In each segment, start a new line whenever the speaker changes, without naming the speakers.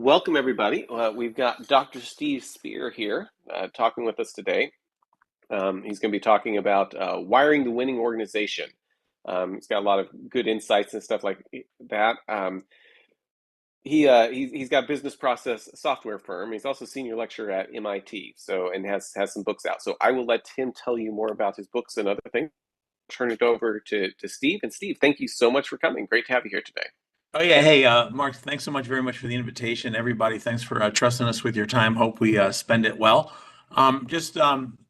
Welcome everybody. We've got Dr. Steve Spear here talking with us today. He's going to be talking about wiring the winning organization. He's got a lot of good insights and stuff like that. He's got a business process software firm. He's also senior lecturer at MIT, and has some books out. So I will let him tell you more about his books and other things. Turn it over to Steve. And Steve, thank you so much for coming. Great to have you here today.
Oh yeah, hey Mark, thanks so much very much for the invitation. Everybody, thanks for trusting us with your time. Hope we spend it well. Just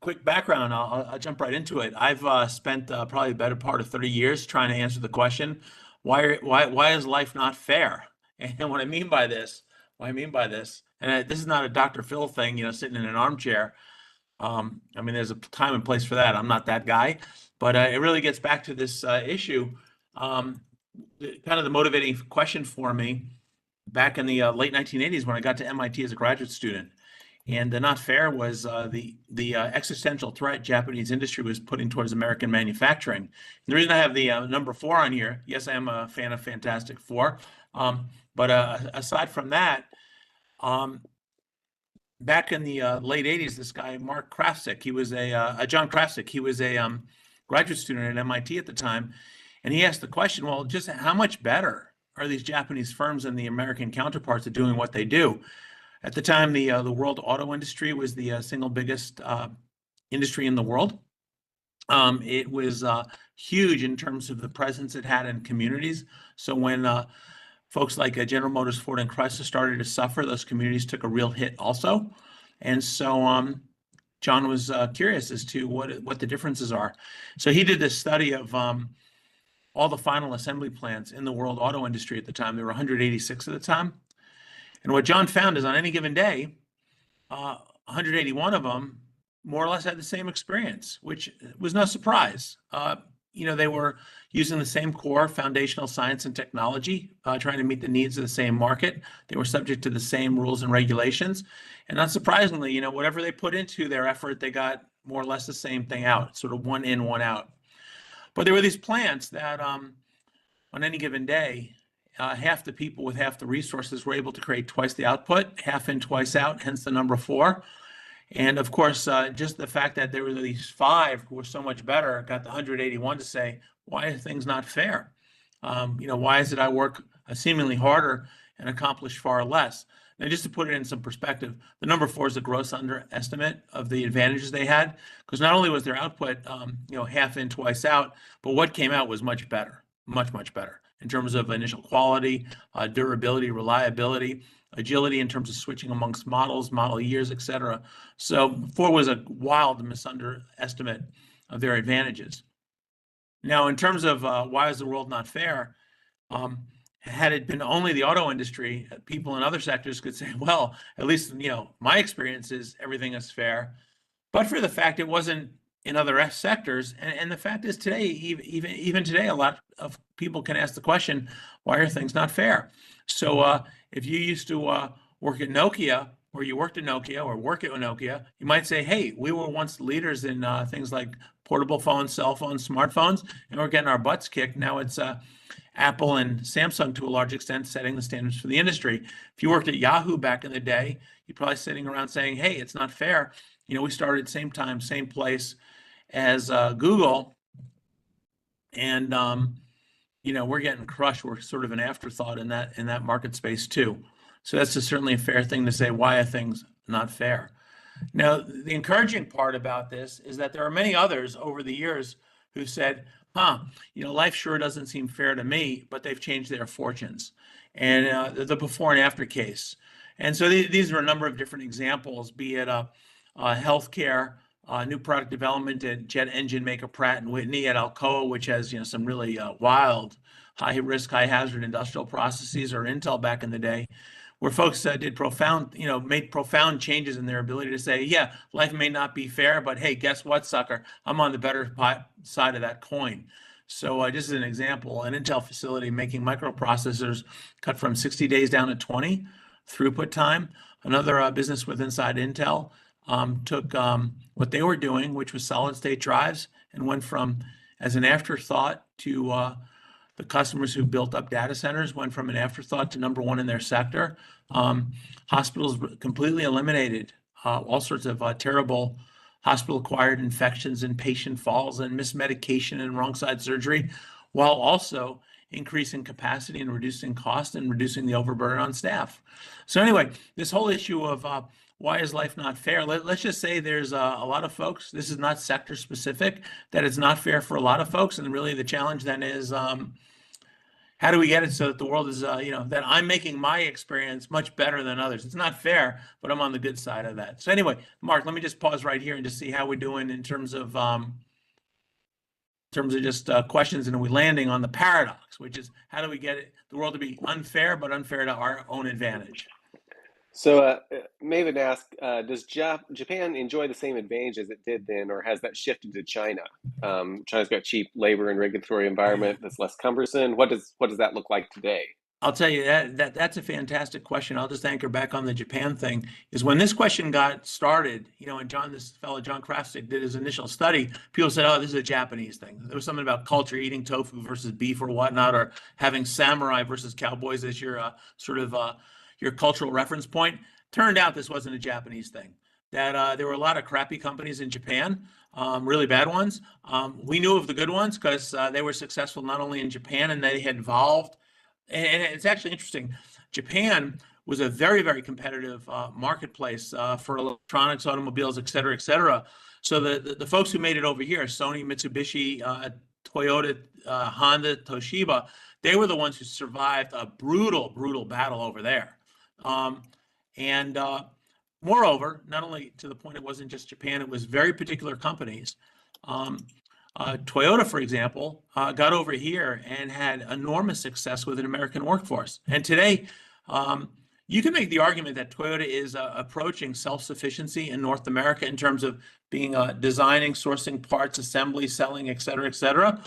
quick background, I'll jump right into it. I've spent probably the better part of 30 years trying to answer the question, why is life not fair? And what I mean by this, and this is not a Dr. Phil thing, sitting in an armchair. I mean, there's a time and place for that. I'm not that guy, but it really gets back to this issue. Kind of the motivating question for me back in the late 1980s when I got to MIT as a graduate student. And the not fair was the existential threat Japanese industry was putting towards American manufacturing. And the reason I have the number 4 on here, yes, I am a fan of Fantastic Four, but aside from that, back in the late 80s, this guy, Mark Krafsick, he was John Krafsick, he was a graduate student at MIT at the time. And he asked the question, well, just how much better are these Japanese firms and the American counterparts at doing what they do? At the time, the world auto industry was the single biggest industry in the world. It was huge in terms of the presence it had in communities. So when folks like General Motors, Ford, and Chrysler started to suffer, those communities took a real hit also. And so John was curious as to what the differences are. So he did this study of all the final assembly plants in the world auto industry at the time. There were 186 at the time. And what John found is on any given day, 181 of them more or less had the same experience, which was no surprise. They were using the same core foundational science and technology, trying to meet the needs of the same market. They were subject to the same rules and regulations. And not surprisingly, whatever they put into their effort, they got more or less the same thing out, sort of one in, one out. But there were these plants that on any given day, half the people with half the resources were able to create twice the output, half in, twice out, hence the number 4. And of course, just the fact that there were these 5 who were so much better got the 181 to say, why are things not fair? Why is it I work seemingly harder and accomplish far less? Now, just to put it in some perspective, the number 4 is a gross underestimate of the advantages they had, because not only was their output, half in, twice out, but what came out was much better, much, much better in terms of initial quality, durability, reliability, agility in terms of switching amongst models, model years, etc. So 4 was a wild misunderestimate of their advantages. Now, in terms of why is the world not fair, had it been only the auto industry, people in other sectors could say, well, at least, my experience is everything is fair. But for the fact it wasn't in other sectors, and the fact is today, even today, a lot of people can ask the question, why are things not fair? So if you used to work at Nokia, or you worked at Nokia, or work at Nokia, you might say, hey, we were once leaders in things like portable phones, cell phones, smartphones, and we're getting our butts kicked. Now it's Apple and Samsung, to a large extent, setting the standards for the industry. If you worked at Yahoo back in the day, you're probably sitting around saying, hey, it's not fair. We started same time, same place as Google, and we're getting crushed. We're sort of an afterthought in that market space too. So that's certainly a fair thing to say. Why are things not fair? Now, the encouraging part about this is that there are many others over the years who said, life sure doesn't seem fair to me, but they've changed their fortunes. And the before and after case. And so these are a number of different examples, be it healthcare, new product development at jet engine maker Pratt & Whitney, at Alcoa, which has some really wild, high risk, high hazard industrial processes, or Intel back in the day, where folks made profound changes in their ability to say, yeah, life may not be fair, but hey, guess what, sucker? I'm on the better side of that coin. So just as an example, an Intel facility making microprocessors cut from 60 days down to 20 throughput time. Another business with inside Intel took what they were doing, which was solid state drives, and went from, as an afterthought, to The customers who built up data centers went from an afterthought to number one in their sector. Hospitals completely eliminated all sorts of terrible hospital-acquired infections and patient falls and mismedication and wrong side surgery, while also increasing capacity and reducing cost and reducing the overburden on staff. So anyway, this whole issue of why is life not fair? Let's just say there's a lot of folks, this is not sector specific, that it's not fair for a lot of folks. And really the challenge then is how do we get it so that the world is, that I'm making my experience much better than others? It's not fair, but I'm on the good side of that. So anyway, Mark, let me just pause right here and just see how we're doing in terms of just questions, and are we landing on the paradox, which is how do we get the world to be unfair, but unfair to our own advantage?
So Maven asked, does Japan enjoy the same advantage as it did then, or has that shifted to China? China's got cheap labor and regulatory environment that's less cumbersome. What does that look like today?
I'll tell you that's a fantastic question. I'll just anchor back on the Japan thing. Is when this question got started, and this fellow John Kraftsik did his initial study, people said, "Oh, this is a Japanese thing." There was something about culture, eating tofu versus beef or whatnot, or having samurai versus cowboys as your your cultural reference point. Turned out this wasn't a Japanese thing. That there were a lot of crappy companies in Japan, really bad ones. We knew of the good ones because they were successful not only in Japan, and they had evolved. And it's actually interesting. Japan was a very, very competitive marketplace for electronics, automobiles, et cetera, et cetera. So the folks who made it over here, Sony, Mitsubishi, Toyota, Honda, Toshiba, they were the ones who survived a brutal, brutal battle over there. Moreover, not only to the point it wasn't just Japan, it was very particular companies. Toyota, for example, got over here and had enormous success with an American workforce. And today, you can make the argument that Toyota is approaching self-sufficiency in North America in terms of being designing, sourcing parts, assembly, selling, et cetera, et cetera.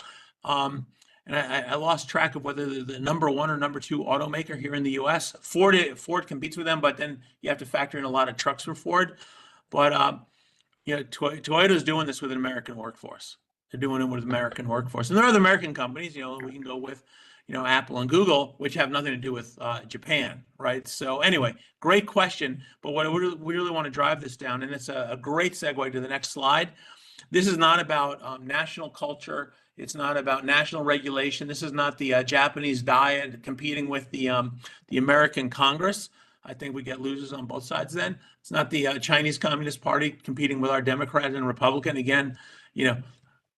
And I lost track of whether they're the number one or number two automaker here in the U.S. Ford competes with them, but then you have to factor in a lot of trucks for Ford. But Toyota is doing this with an American workforce. They're doing it with American workforce. And there are other American companies, we can go with, Apple and Google, which have nothing to do with Japan, right? So anyway, great question. But what we really want to drive this down, and it's a great segue to the next slide. This is not about national culture. It's not about national regulation. This is not the Japanese diet competing with the American Congress. I think we get losers on both sides then. It's not the Chinese Communist Party competing with our Democrat and Republican. Again,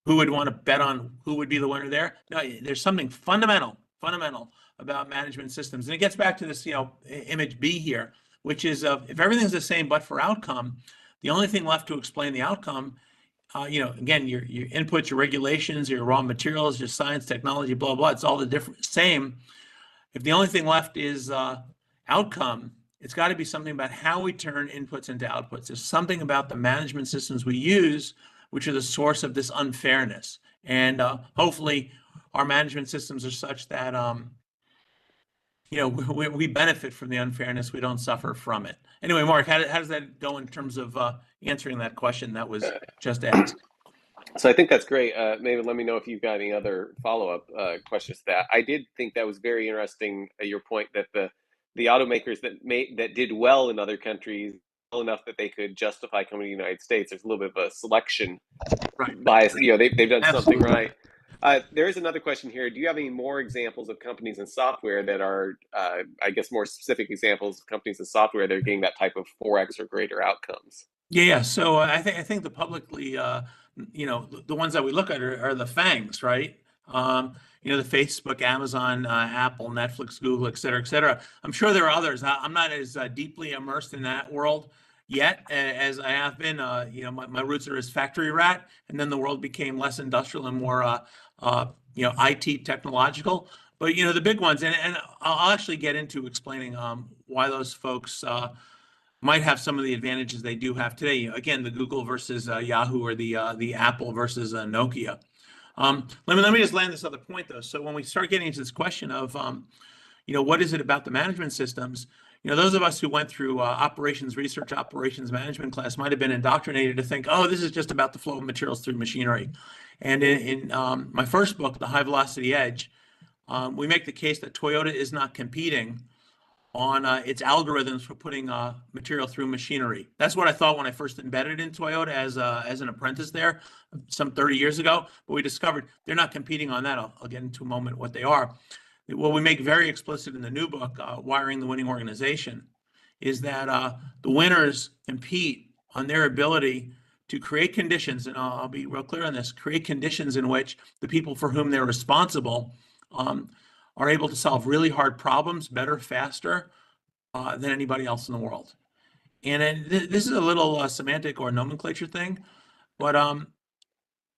who would want to bet on who would be the winner there? No, there's something fundamental about management systems. And it gets back to this, image B here, which is if everything's the same but for outcome, the only thing left to explain the outcome, again, your inputs, your regulations, your raw materials, your science, technology, blah, blah, it's all the same. If the only thing left is outcome, it's got to be something about how we turn inputs into outputs. There's something about the management systems we use which are the source of this unfairness. And hopefully our management systems are such that, we benefit from the unfairness. We don't suffer from it. Anyway, Mark, how does that go in terms of answering that question that was just asked?
So I think that's great. Maybe let me know if you've got any other follow-up questions to that. I did think that was very interesting, your point that the automakers that did well in other countries, enough that they could justify coming to the United States. There's a little bit of a selection bias. They've done something right. There is another question here. Do you have any more examples of companies in software that are, I guess, more specific examples of companies in software that are getting that type of 4x or greater outcomes?
Yeah. So I think the publicly, the ones that we look at are the FANGs, right? The Facebook, Amazon, Apple, Netflix, Google, et cetera, et cetera. I'm sure there are others. I'm not as deeply immersed in that world yet as I have been. My roots are as factory rat, and then the world became less industrial and more, IT technological. But, the big ones, and I'll actually get into explaining why those folks might have some of the advantages they do have today. Again, the Google versus Yahoo, or the Apple versus Nokia. Let me just land this other point though. So when we start getting into this question of, what is it about the management systems? Those of us who went through operations management class might have been indoctrinated to think, oh, this is just about the flow of materials through machinery. And in my first book, The High Velocity Edge, We make the case that Toyota is not competing on its algorithms for putting material through machinery. That's what I thought when I first embedded in Toyota as an apprentice there some 30 years ago. But we discovered they're not competing on that. I'll get into a moment what they are. What we make very explicit in the new book, Wiring the Winning Organization, is that the winners compete on their ability to create conditions, and I'll be real clear on this, create conditions in which the people for whom they're responsible are able to solve really hard problems better, faster than anybody else in the world. And this is a little semantic or nomenclature thing, but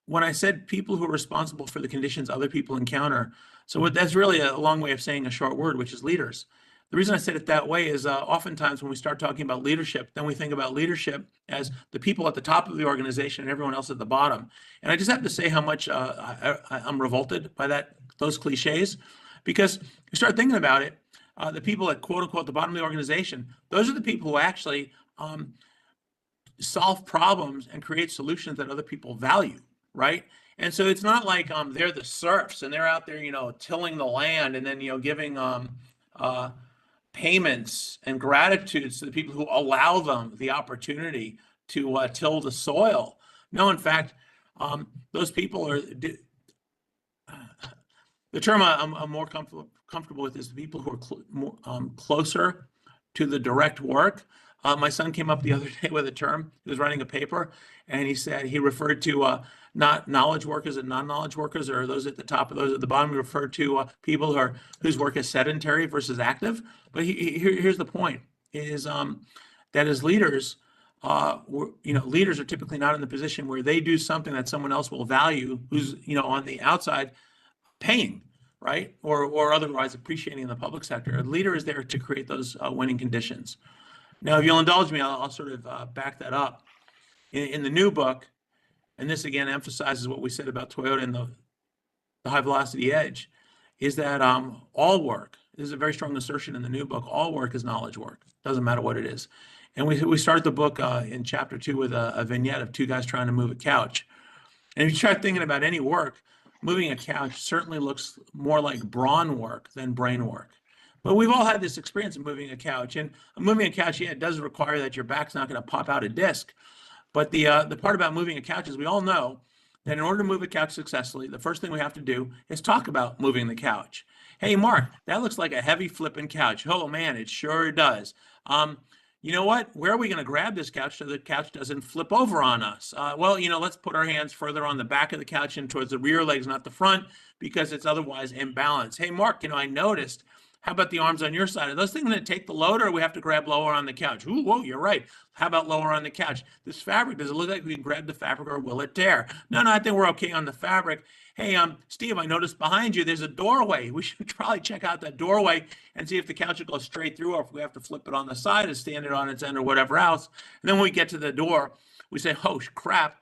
when I said people who are responsible for the conditions other people encounter, so that's really a long way of saying a short word, which is leaders. The reason I said it that way is oftentimes when we start talking about leadership, then we think about leadership as the people at the top of the organization and everyone else at the bottom. And I just have to say how much I'm revolted by those cliches, because you start thinking about it, the people at quote unquote the bottom of the organization, those are the people who actually solve problems and create solutions that other people value, right? And so it's not like they're the serfs and they're out there, tilling the land and then, giving payments and gratitudes to the people who allow them the opportunity to till the soil. No, in fact, those people are, the term I'm more comfortable with is the people who are closer to the direct work. My son came up the other day with a term. He was writing a paper, and he referred to not knowledge workers and non-knowledge workers, or those at the top or those at the bottom. He referred to people whose work is sedentary versus active. But here's the point: is that as leaders, leaders are typically not in the position where they do something that someone else will value, who's on the outside paying, right, or otherwise appreciating in the public sector. A leader is there to create those winning conditions. Now, if you'll indulge me, I'll sort of back that up. In the new book, and this again emphasizes what we said about Toyota and the high velocity edge, is that all work, this is a very strong assertion in the new book, all work is knowledge work. Doesn't matter what it is. And we start the book in chapter 2 with a vignette of two guys trying to move a couch. And if you start thinking about any work, moving a couch certainly looks more like brawn work than brain work. But we've all had this experience of moving a couch. And moving a couch, yeah, it does require that your back's not going to pop out a disc. But the part about moving a couch is we all know that in order to move a couch successfully, the first thing we have to do is talk about moving the couch. Hey, Mark, that looks like a heavy flipping couch. Oh, man, it sure does. You know what? Where are we going to grab this couch so the couch doesn't flip over on us? Well, let's put our hands further on the back of the couch and towards the rear legs, not the front, because it's otherwise imbalanced. Hey, Mark, I noticed. How about the arms on your side? Are those things going to take the load, or we have to grab lower on the couch? Ooh, whoa, you're right. How about lower on the couch? This fabric, does it look like we can grab the fabric, or will it tear? No, I think we're okay on the fabric. Hey, Steve, I noticed behind you there's a doorway. We should probably check out that doorway and see if the couch will go straight through, or if we have to flip it on the side and stand it on its end or whatever else. And then when we get to the door, we say, oh, crap,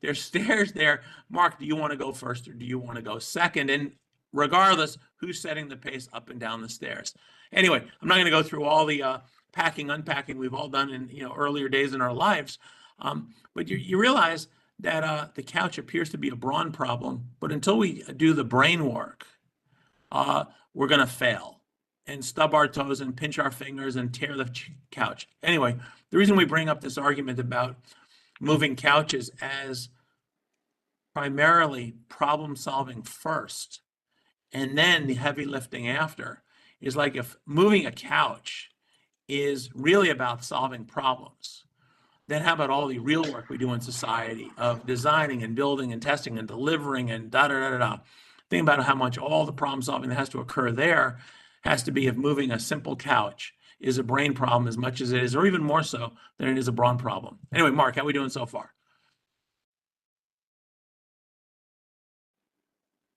there's stairs there. Mark, do you want to go first or do you want to go second? And regardless, who's setting the pace up and down the stairs? Anyway, I'm not going to go through all the packing, unpacking we've all done in earlier days in our lives, but you realize that the couch appears to be a brawn problem, but until we do the brain work, we're going to fail and stub our toes and pinch our fingers and tear the couch. Anyway, the reason we bring up this argument about moving couches as primarily problem solving first and then the heavy lifting after is like if moving a couch is really about solving problems, then how about all the real work we do in society of designing and building and testing and delivering and da-da-da-da-da. Think about how much all the problem solving that has to occur there has to be if moving a simple couch is a brain problem as much as it is, or even more so than it is a brawn problem. Anyway, Mark, how are we doing so far?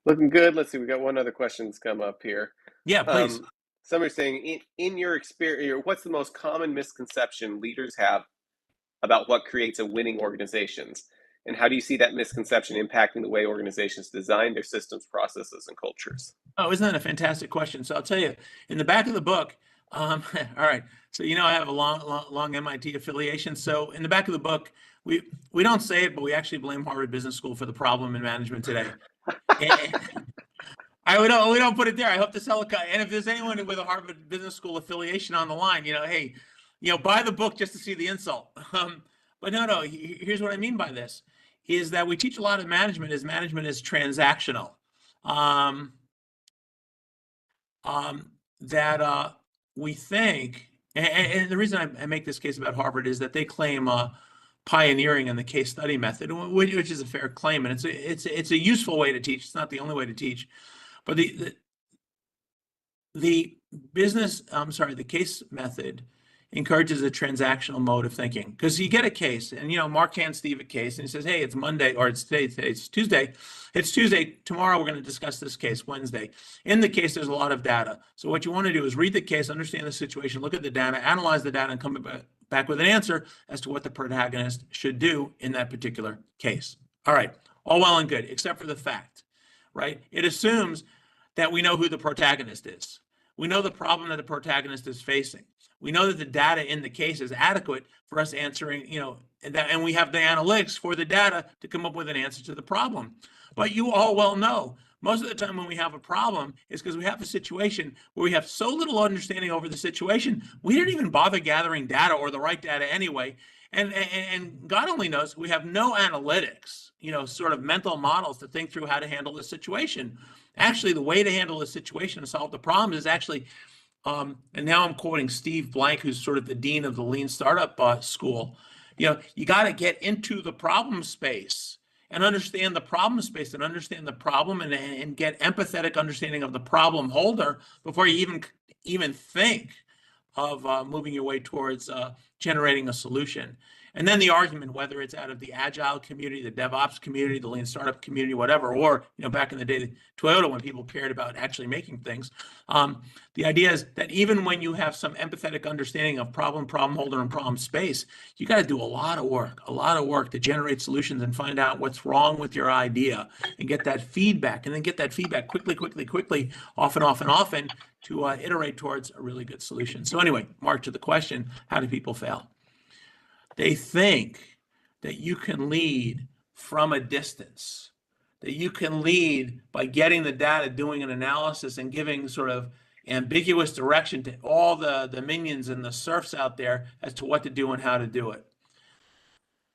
Looking good. Let's see. We got one other question's come up here.
Yeah, please.
Somebody's saying, in your experience, what's the most common misconception leaders have about what creates a winning organizations? And how do you see that misconception impacting the way organizations design their systems, processes, and cultures?
Oh, isn't that a fantastic question? So I'll tell you, in the back of the book, all right, so I have a long MIT affiliation. So in the back of the book, we don't say it, but we actually blame Harvard Business School for the problem in management today. We don't put it there. I hope to sell a cut. And if there's anyone with a Harvard Business School affiliation on the line, hey, buy the book just to see the insult. But no. Here's what I mean by this: is that we teach a lot of management is transactional. Um, that we think, and the reason I make this case about Harvard is that they claim pioneering in the case study method, which is a fair claim, and it's a useful way to teach. It's not the only way to teach, but the the case method encourages a transactional mode of thinking, because you get a case and Mark hands Steve a case and he says, hey, it's Monday, or it's Tuesday. It's Tuesday. Tomorrow we're going to discuss this case, Wednesday. In the case, there's a lot of data. So what you want to do is read the case, understand the situation, look at the data, analyze the data, and come back with an answer as to what the protagonist should do in that particular case. All right, all well and good, except for the fact, right? It assumes that we know who the protagonist is. We know the problem that the protagonist is facing. We know that the data in the case is adequate for us answering, and we have the analytics for the data to come up with an answer to the problem. But you all well know, most of the time when we have a problem is because we have a situation where we have so little understanding over the situation, we didn't even bother gathering data or the right data anyway. And God only knows we have no analytics, sort of mental models to think through how to handle the situation. Actually, the way to handle the situation and solve the problem is actually, and now I'm quoting Steve Blank, who's sort of the dean of the Lean Startup School. You got to get into the problem space and understand the problem space and understand the problem and get empathetic understanding of the problem holder before you even think of moving your way towards generating a solution. And then the argument, whether it's out of the Agile community, the DevOps community, the Lean Startup community, whatever, or back in the day, Toyota, when people cared about actually making things, the idea is that even when you have some empathetic understanding of problem holder, and problem space, you got to do a lot of work to generate solutions and find out what's wrong with your idea and get that feedback, and then get that feedback quickly, often, to iterate towards a really good solution. So anyway, Mark, to the question, how do people fail? They think that you can lead from a distance, that you can lead by getting the data, doing an analysis, and giving sort of ambiguous direction to all the minions and the serfs out there as to what to do and how to do it.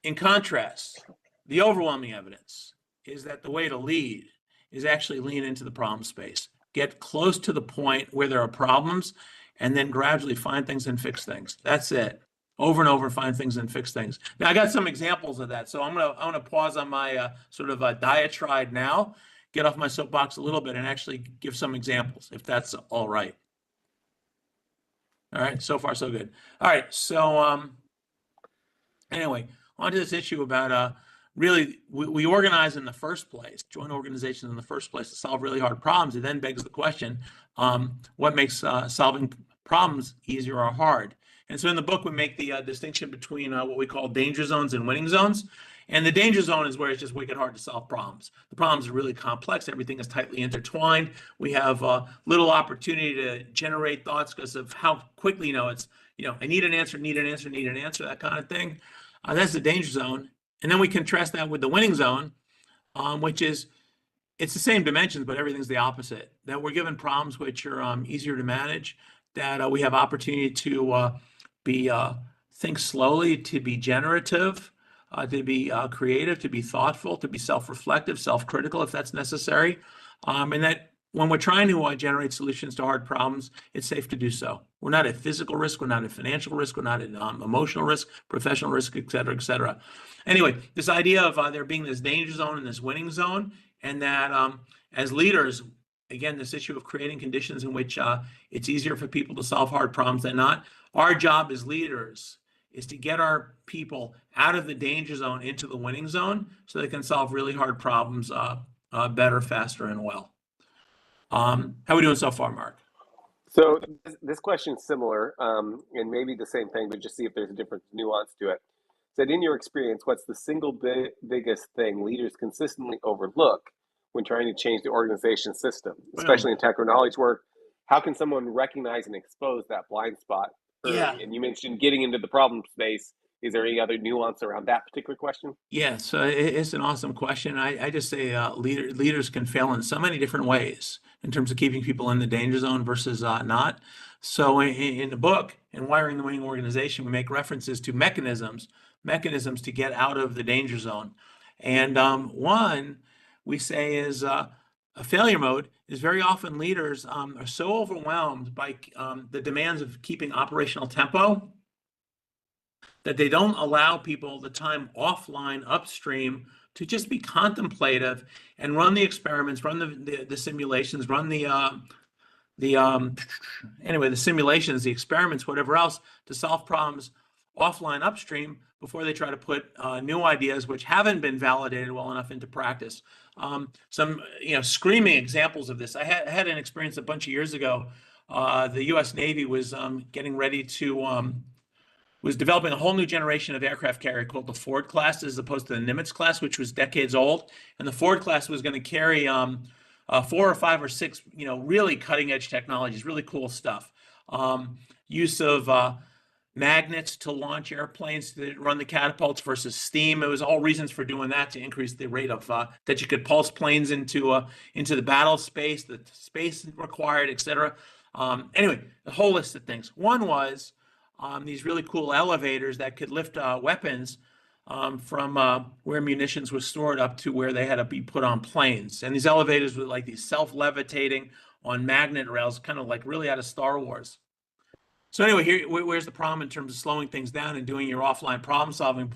In contrast, the overwhelming evidence is that the way to lead is actually lean into the problem space. Get close to the point where there are problems, and then gradually find things and fix things. That's it. Over and over, find things and fix things. Now, I got some examples of that, so I'm gonna pause on my sort of diatribe now, get off my soapbox a little bit, and actually give some examples, if that's all right. All right, so far so good. All right, so anyway, on to this issue about really, we organize in the first place, join organizations in the first place to solve really hard problems. It then begs the question, what makes solving problems easier or hard? And so in the book, we make the distinction between what we call danger zones and winning zones. And the danger zone is where it's just wicked hard to solve problems. The problems are really complex. Everything is tightly intertwined. We have little opportunity to generate thoughts because of how quickly, it's, I need an answer, that kind of thing. That's the danger zone. And then we contrast that with the winning zone, which is, it's the same dimensions, but everything's the opposite. That we're given problems which are easier to manage, that we have opportunity to think slowly, to be generative, to be creative, to be thoughtful, to be self-reflective, self-critical if that's necessary, and that when we're trying to generate solutions to hard problems, it's safe to do so. We're not at physical risk, we're not at financial risk, we're not at emotional risk, professional risk, et cetera, et cetera. Anyway, this idea of there being this danger zone and this winning zone, and that as leaders, again, this issue of creating conditions in which it's easier for people to solve hard problems than not. Our job as leaders is to get our people out of the danger zone into the winning zone so they can solve really hard problems better, faster, and well. How are we doing so far, Mark?
So this question is similar, and maybe the same thing, but just see if there's a different nuance to it. Said, in your experience, what's the single biggest thing leaders consistently overlook when trying to change the organization system, especially in tech or knowledge work? How can someone recognize and expose that blind spot early?
Yeah.
And you mentioned getting into the problem space. Is there any other nuance around that particular question?
Yeah, so it's an awesome question. I just say leaders can fail in so many different ways. in terms of keeping people in the danger zone versus not. So in the book, in Wiring the Winning Organization, we make references to mechanisms to get out of the danger zone. And one we say is a failure mode is very often leaders are so overwhelmed by the demands of keeping operational tempo that they don't allow people the time offline upstream to just be contemplative and run the experiments, run the simulations, run anyway, the simulations, the experiments, whatever else, to solve problems offline upstream before they try to put new ideas which haven't been validated well enough into practice. Some screaming examples of this. I had an experience a bunch of years ago. The U.S. Navy was getting ready to was developing a whole new generation of aircraft carrier called the Ford class, as opposed to the Nimitz class, which was decades old. And the Ford class was going to carry 4 or 5 or 6, really cutting edge technologies, really cool stuff. Use of magnets to launch airplanes to run the catapults versus steam. It was all reasons for doing that to increase the rate of that you could pulse planes into the battle space, the space required, etc. Anyway, the whole list of things. One was these really cool elevators that could lift weapons from where munitions was stored up to where they had to be put on planes. And these elevators were like these self-levitating on magnet rails, kind of like really out of Star Wars. So anyway, where's the problem in terms of slowing things down and doing your offline problem solving?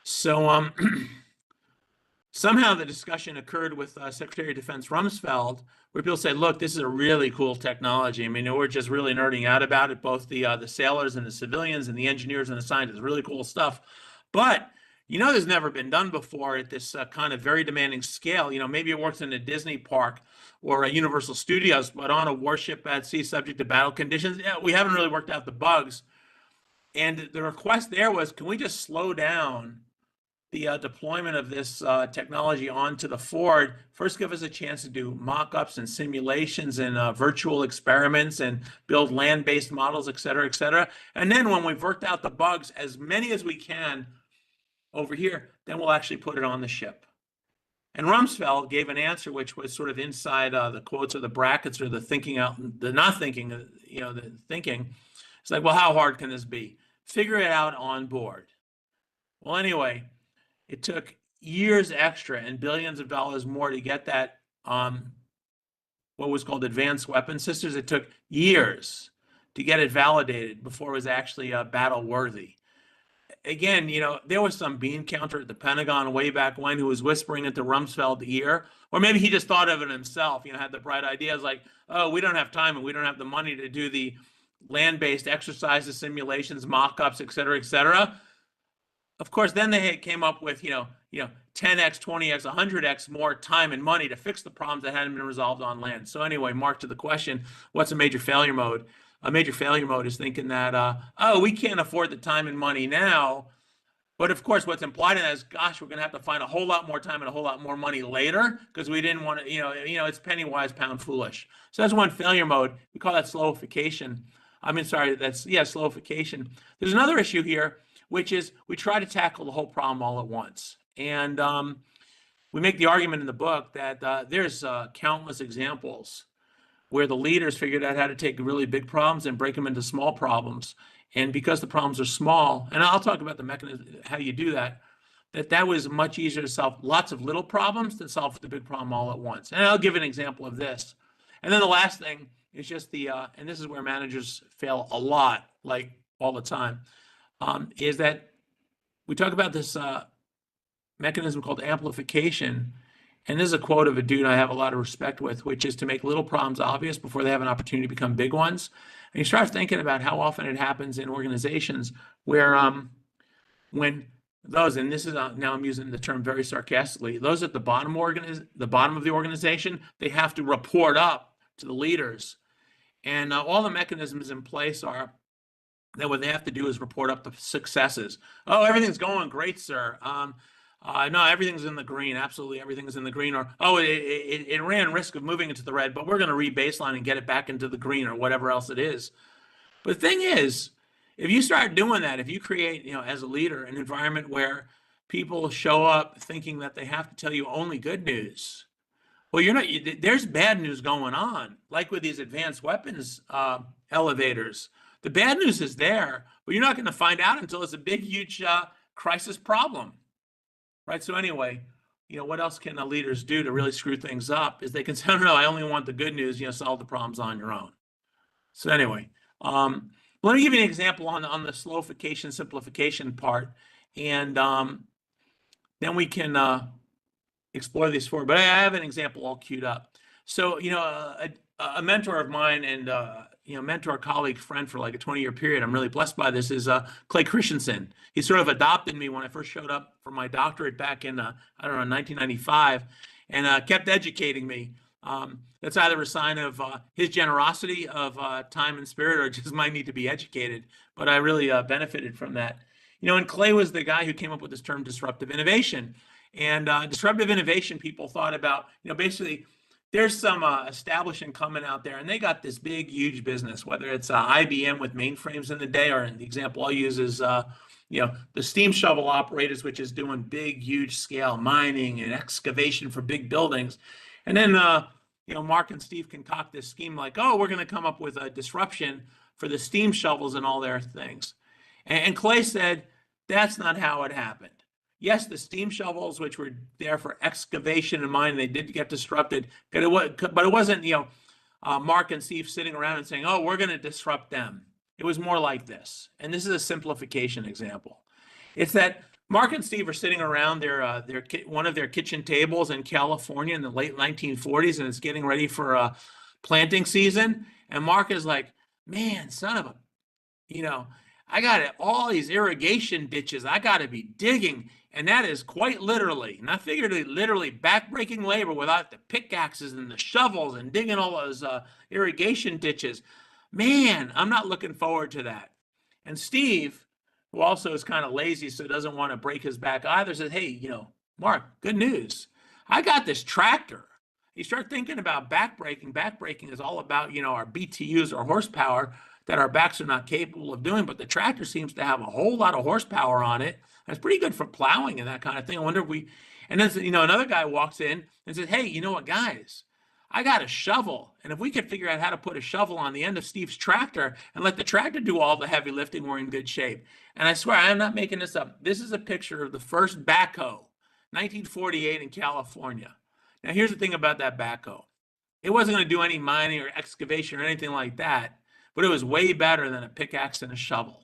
So somehow the discussion occurred with Secretary of Defense Rumsfeld, where people say, look, this is a really cool technology. I mean, we're just really nerding out about it, both the sailors and the civilians and the engineers and the scientists, really cool stuff. But, there's never been done before at this kind of very demanding scale. Maybe it works in a Disney park or a Universal Studios, but on a warship at sea subject to battle conditions, we haven't really worked out the bugs. And the request there was, can we just slow down the deployment of this technology onto the Ford? First, give us a chance to do mock-ups and simulations and virtual experiments and build land-based models, et cetera, et cetera. And then when we've worked out the bugs, as many as we can over here, then we'll actually put it on the ship. And Rumsfeld gave an answer which was sort of inside the quotes or the brackets or the thinking out, the not thinking, the thinking. It's like, well, how hard can this be? Figure it out on board. Well, anyway, it took years extra and billions of dollars more to get that what was called advanced weapon systems. It took years to get it validated before it was actually battle worthy. Again, there was some bean counter at the Pentagon way back when who was whispering into Rumsfeld's ear, or maybe he just thought of it himself, had the bright ideas like, oh, we don't have time and we don't have the money to do the land-based exercises, simulations, mock-ups, et cetera, et cetera. Of course, then they came up with, 10x, 20x, 100x more time and money to fix the problems that hadn't been resolved on land. So anyway, Mark, to the question, what's a major failure mode? A major failure mode is thinking that, we can't afford the time and money now. But of course, what's implied in that is, gosh, we're going to have to find a whole lot more time and a whole lot more money later because we didn't want to, it's penny wise, pound foolish. So that's one failure mode. We call that slowification. Slowification. There's another issue here, which is we try to tackle the whole problem all at once. And we make the argument in the book that there's countless examples where the leaders figured out how to take really big problems and break them into small problems. And because the problems are small, and I'll talk about the mechanism, how you do that, that was much easier to solve lots of little problems than solve the big problem all at once. And I'll give an example of this. And then the last thing is just and this is where managers fail a lot, like all the time, is that we talk about this mechanism called amplification. And this is a quote of a dude I have a lot of respect with, which is to make little problems obvious before they have an opportunity to become big ones. And you start thinking about how often it happens in organizations where when those, and this is now I'm using the term very sarcastically, those at the bottom of the organization, they have to report up to the leaders. And all the mechanisms in place are that what they have to do is report up the successes. Oh, everything's going great, sir. No, everything's in the green. Absolutely, everything's in the green. Or, oh, it ran risk of moving into the red, but we're going to re-baseline and get it back into the green or whatever else it is. But the thing is, if you start doing that, if you create, as a leader, an environment where people show up thinking that they have to tell you only good news, Well, there's bad news going on, like with these advanced weapons elevators. The bad news is there, but you're not going to find out until it's a big, huge crisis problem, right? So anyway, what else can the leaders do to really screw things up? Is they can say, no, I only want the good news, solve the problems on your own. So anyway, let me give you an example on the slowification, simplification part, and then we can explore these forward. But I have an example all queued up. So, a mentor of mine and, mentor, colleague, friend for like a 20-year period, I'm really blessed by this, is Clay Christensen. He sort of adopted me when I first showed up for my doctorate back in, 1995, and kept educating me. That's either a sign of his generosity of time and spirit, or just my need to be educated. But I really benefited from that. And Clay was the guy who came up with this term disruptive innovation. And disruptive innovation, people thought about, basically, there's some established incumbent out there, and they got this big, huge business, whether it's IBM with mainframes in the day, or in the example I'll use is, the steam shovel operators, which is doing big, huge scale mining and excavation for big buildings. And then, Mark and Steve concoct this scheme like, oh, we're going to come up with a disruption for the steam shovels and all their things. And Clay said, that's not how it happened. Yes, the steam shovels, which were there for excavation and mining, they did get disrupted, but it wasn't, Mark and Steve sitting around and saying, oh, we're going to disrupt them. It was more like this. And this is a simplification example. It's that Mark and Steve are sitting around one of their kitchen tables in California in the late 1940s, and it's getting ready for planting season. And Mark is like, man, son of a, I got all these irrigation ditches I got to be digging. And that is quite literally, not figuratively, literally backbreaking labor without the pickaxes and the shovels and digging all those irrigation ditches. Man, I'm not looking forward to that. And Steve, who also is kind of lazy, so doesn't want to break his back either, says, hey, Mark, good news. I got this tractor. You start thinking about backbreaking. Backbreaking is all about, our BTUs or horsepower that our backs are not capable of doing, but the tractor seems to have a whole lot of horsepower on it. That's pretty good for plowing and that kind of thing. I wonder if and then, another guy walks in and says, hey, you know what, guys? I got a shovel. And if we could figure out how to put a shovel on the end of Steve's tractor and let the tractor do all the heavy lifting, we're in good shape. And I swear, I'm not making this up. This is a picture of the first backhoe, 1948 in California. Now, here's the thing about that backhoe. It wasn't going to do any mining or excavation or anything like that, but it was way better than a pickaxe and a shovel.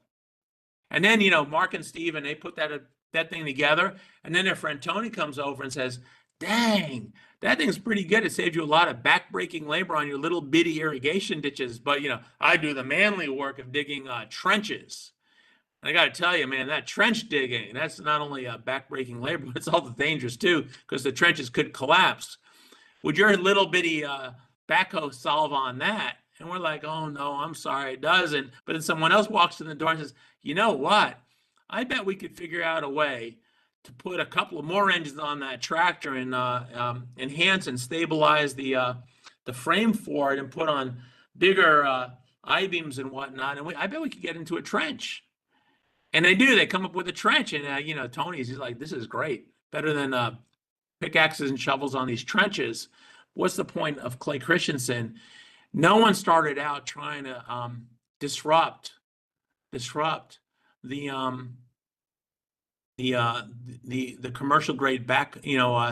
And then, Mark and Steve, and they put that thing together. And then their friend Tony comes over and says, dang, that thing's pretty good. It saved you a lot of backbreaking labor on your little bitty irrigation ditches. But, I do the manly work of digging trenches. And I got to tell you, man, that trench digging, that's not only backbreaking labor, but it's also dangerous too, because the trenches could collapse. Would your little bitty backhoe solve on that? And we're like, oh, no, I'm sorry, it doesn't. But then someone else walks in the door and says, you know what? I bet we could figure out a way to put a couple of more engines on that tractor and enhance and stabilize the frame for it and put on bigger I-beams and whatnot. And I bet we could get into a trench. And they do. They come up with a trench. And, he's like, this is great. Better than pickaxes and shovels on these trenches. What's the point of Clay Christensen? No one started out trying to disrupt the commercial grade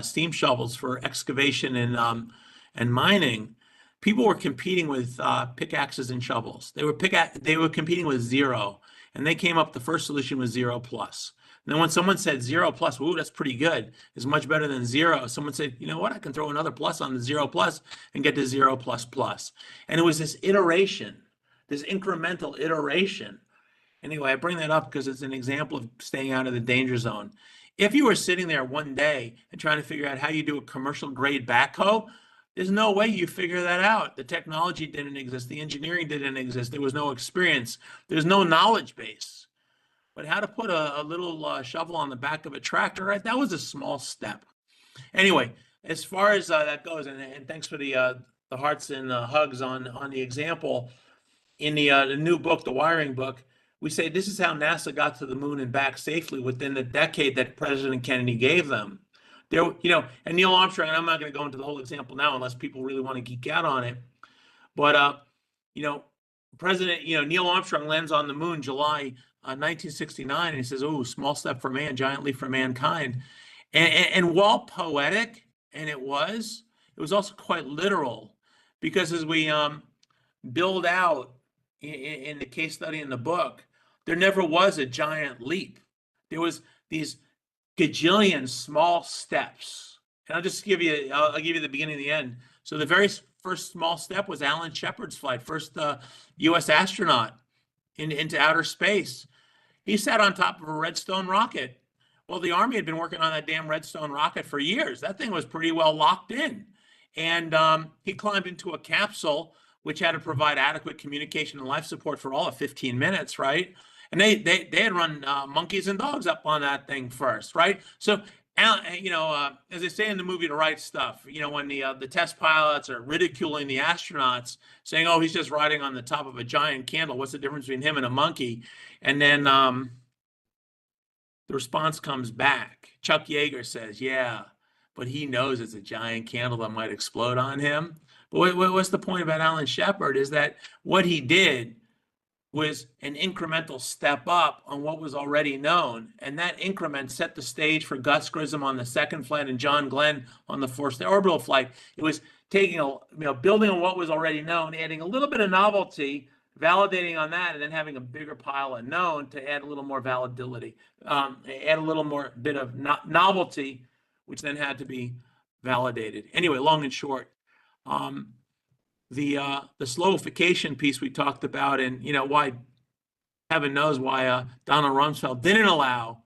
steam shovels for excavation and mining. People were competing with pickaxes and shovels. They were competing with zero, and they came up. The first solution was 0+. And then when someone said 0+, ooh, that's pretty good. It's much better than 0. Someone said, you know what? I can throw another plus on the 0+ and get to 0++. And it was this iteration, this incremental iteration. Anyway, I bring that up because it's an example of staying out of the danger zone. If you were sitting there one day and trying to figure out how you do a commercial grade backhoe, there's no way you figure that out. The technology didn't exist. The engineering didn't exist. There was no experience. There's no knowledge base. But how to put a little shovel on the back of a tractor, right? That was a small step. Anyway, as far as that goes, and thanks for the hearts and hugs on the example. In the new book, the wiring book, we say this is how NASA got to the moon and back safely within the decade that President Kennedy gave them. There, and Neil Armstrong, and I'm not going to go into the whole example now unless people really want to geek out on it. But, you know, President, Neil Armstrong lands on the moon July 1969, and he says, "Oh, small step for man, giant leap for mankind." And while poetic, and it was also quite literal, because as we build out in the case study in the book, there never was a giant leap. There was these gajillion small steps. And I'll give you the beginning and the end. So the very first small step was Alan Shepard's flight, first U.S. astronaut into outer space. He sat on top of a Redstone rocket. Well, the Army had been working on that damn Redstone rocket for years. That thing was pretty well locked in. And he climbed into a capsule, which had to provide adequate communication and life support for all of 15 minutes, right? And they had run monkeys and dogs up on that thing first, right? So, as they say in the movie The Right Stuff, when the test pilots are ridiculing the astronauts, saying, "Oh, he's just riding on the top of a giant candle. What's the difference between him and a monkey?" And then the response comes back. Chuck Yeager says, "Yeah, but he knows it's a giant candle that might explode on him." But what's the point about Alan Shepard is that what he did was an incremental step up on what was already known. And that increment set the stage for Gus Grissom on the second flight and John Glenn on the first orbital flight. It was taking building on what was already known, adding a little bit of novelty, validating on that, and then having a bigger pile of known to add a little more validity, add a little more bit of novelty, which then had to be validated. Anyway, long and short, the slowification piece we talked about, and why, heaven knows why Donald Rumsfeld didn't allow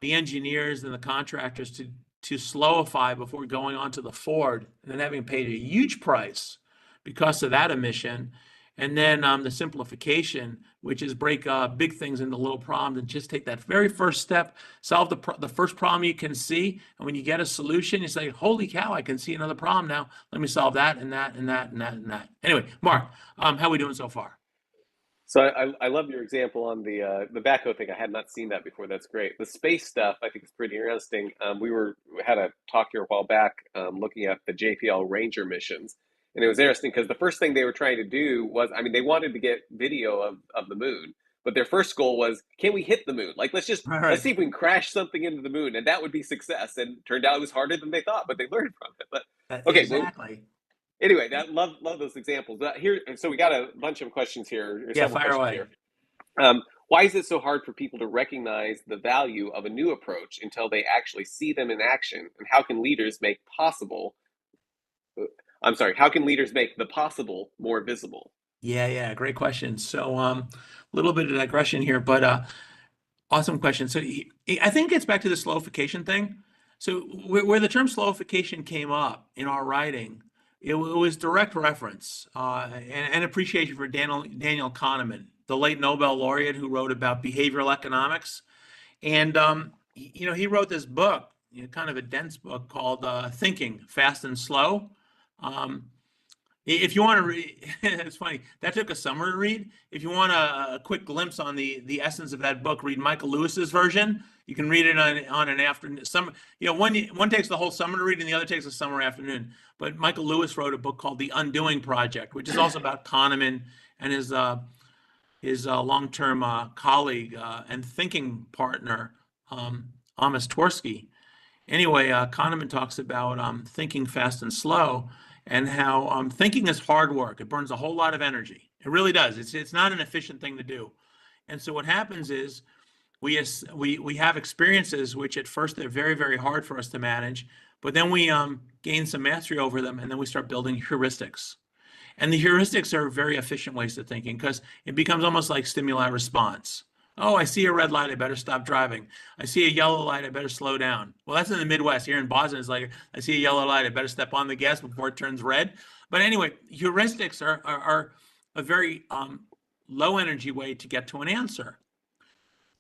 the engineers and the contractors to slowify before going on to the Ford, and then having paid a huge price because of that omission. And then the simplification, which is break big things into little problems and just take that very first step, solve the first problem you can see. And when you get a solution, you say, "Holy cow, I can see another problem now. Let me solve that and that and that and that and that." Anyway, Mark, how are we doing so far?
So I love your example on the backhoe thing. I had not seen that before. That's great. The space stuff I think is pretty interesting. We had a talk here a while back looking at the JPL Ranger missions, and it was interesting because the first thing they were trying to do was, I mean, they wanted to get video of the moon, but their first goal was, can we hit the moon? Like, let's
All
let's
right.
see if we can crash something into the moon, and that would be success. And turned out it was harder than they thought, but they learned from it. But okay, well,
Exactly.
anyway, that love those examples. Here, so we got a bunch of questions here, or
Yeah,
several
fire
questions
away.
here. Why is it so hard for people to recognize the value of a new approach until they actually see them in action? And how can leaders make how can leaders make the possible more visible?
Yeah, great question. So, a little bit of digression here, but awesome question. So, I think it gets back to the slowification thing. So, where the term slowification came up in our writing, it was direct reference and appreciation for Daniel Kahneman, the late Nobel laureate who wrote about behavioral economics. And he wrote this book, kind of a dense book called Thinking Fast and Slow. Um, if you want to read, it's funny, that took a summer to read. If you want a quick glimpse on the essence of that book, read Michael Lewis's version. You can read it on an afternoon. One takes the whole summer to read, and the other takes a summer afternoon. But Michael Lewis wrote a book called The Undoing Project, which is also about Kahneman and his long-term colleague and thinking partner, Amos Tversky. Anyway, Kahneman talks about thinking fast and slow, and how thinking is hard work. It burns a whole lot of energy. It really does. It's not an efficient thing to do. And so what happens is we have experiences which at first they're very, very hard for us to manage, but then we gain some mastery over them, and then we start building heuristics. And the heuristics are very efficient ways of thinking because it becomes almost like stimuli response. Oh, I see a red light, I better stop driving. I see a yellow light, I better slow down. Well, that's in the Midwest. Here in Boston, it's like, I see a yellow light, I better step on the gas before it turns red. But anyway, heuristics are a very low energy way to get to an answer.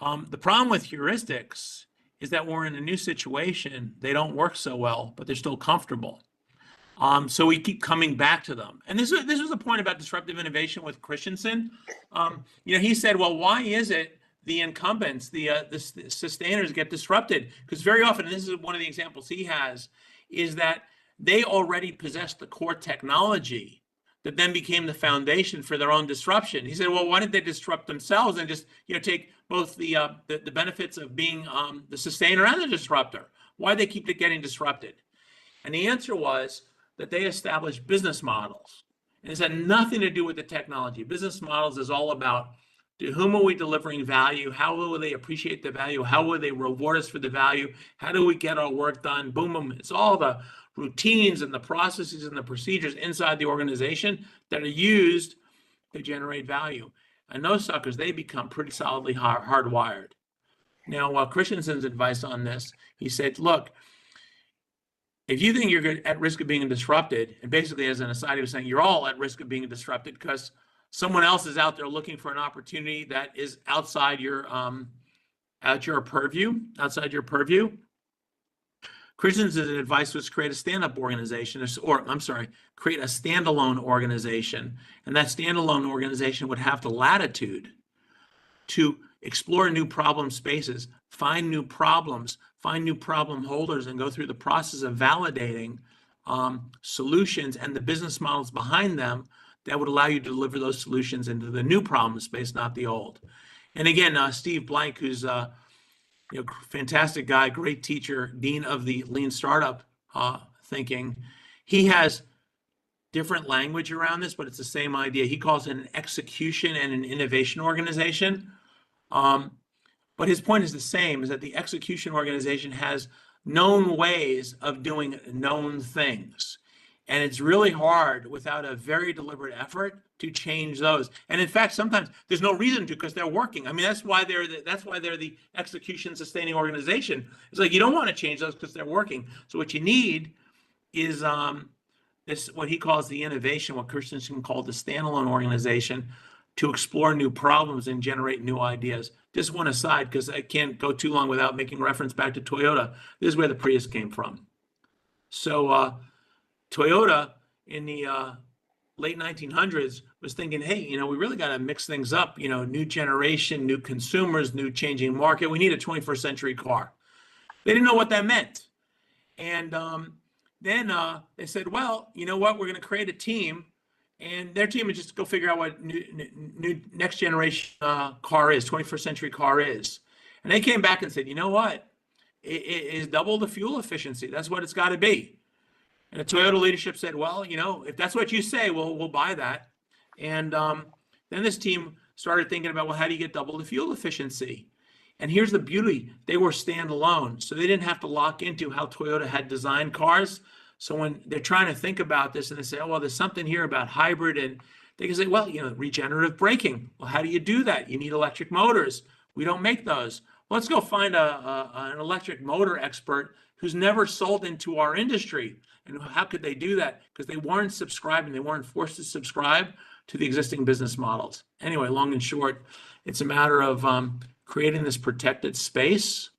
The problem with heuristics is that when we're in a new situation, they don't work so well, but they're still comfortable. So we keep coming back to them. And this was a point about disruptive innovation with Christensen. He said, well, why is it the incumbents, the sustainers get disrupted, because very often, and this is one of the examples he has, is that they already possess the core technology that then became the foundation for their own disruption. He said, well, why didn't they disrupt themselves and just take both the benefits of being the sustainer and the disruptor? Why they keep getting disrupted? And the answer was that they established business models. And this had nothing to do with the technology. Business models is all about, to whom are we delivering value? How will they appreciate the value? How will they reward us for the value? How do we get our work done? Boom, boom. It's all the routines and the processes and the procedures inside the organization that are used to generate value. And those suckers, they become pretty solidly hardwired. Now, Christensen's advice on this, he said, look, if you think you're at risk of being disrupted, and basically as an aside, he was saying you're all at risk of being disrupted because someone else is out there looking for an opportunity that is outside your purview. Christensen's advice was create a stand-up organization, create a standalone organization. And that standalone organization would have the latitude to explore new problem spaces, find new problems, find new problem holders, and go through the process of validating solutions and the business models behind them that would allow you to deliver those solutions into the new problem space, not the old. And again, Steve Blank, who's fantastic guy, great teacher, dean of the lean startup thinking, he has different language around this, but it's the same idea. He calls it an execution and an innovation organization. But his point is the same, is that the execution organization has known ways of doing known things. And it's really hard without a very deliberate effort to change those. And in fact, sometimes there's no reason to, because they're working. I mean, that's why they're the execution sustaining organization. It's like you don't want to change those because they're working. So what you need is this, what he calls the innovation, what Christensen called the standalone organization, to explore new problems and generate new ideas. Just one aside, because I can't go too long without making reference back to Toyota. This is where the Prius came from. So Toyota in the late 1900s was thinking, hey, we really got to mix things up, new generation, new consumers, new changing market. We need a 21st century car. They didn't know what that meant. And then they said, well, you know what? We're going to create a team. And their team would just go figure out what new next generation car is, 21st century car is. And they came back and said, you know what? It is double the fuel efficiency. That's what it's got to be. And the Toyota leadership said, well, if that's what you say, we'll buy that. And then this team started thinking about, well, how do you get double the fuel efficiency? And here's the beauty. They were standalone. So they didn't have to lock into how Toyota had designed cars. So when they're trying to think about this and they say, oh, well, there's something here about hybrid, and they can say, well, regenerative braking. Well, how do you do that? You need electric motors. We don't make those. Well, let's go find an electric motor expert who's never sold into our industry. And how could they do that? Because they weren't subscribing. They weren't forced to subscribe to the existing business models. Anyway, long and short, it's a matter of creating this protected space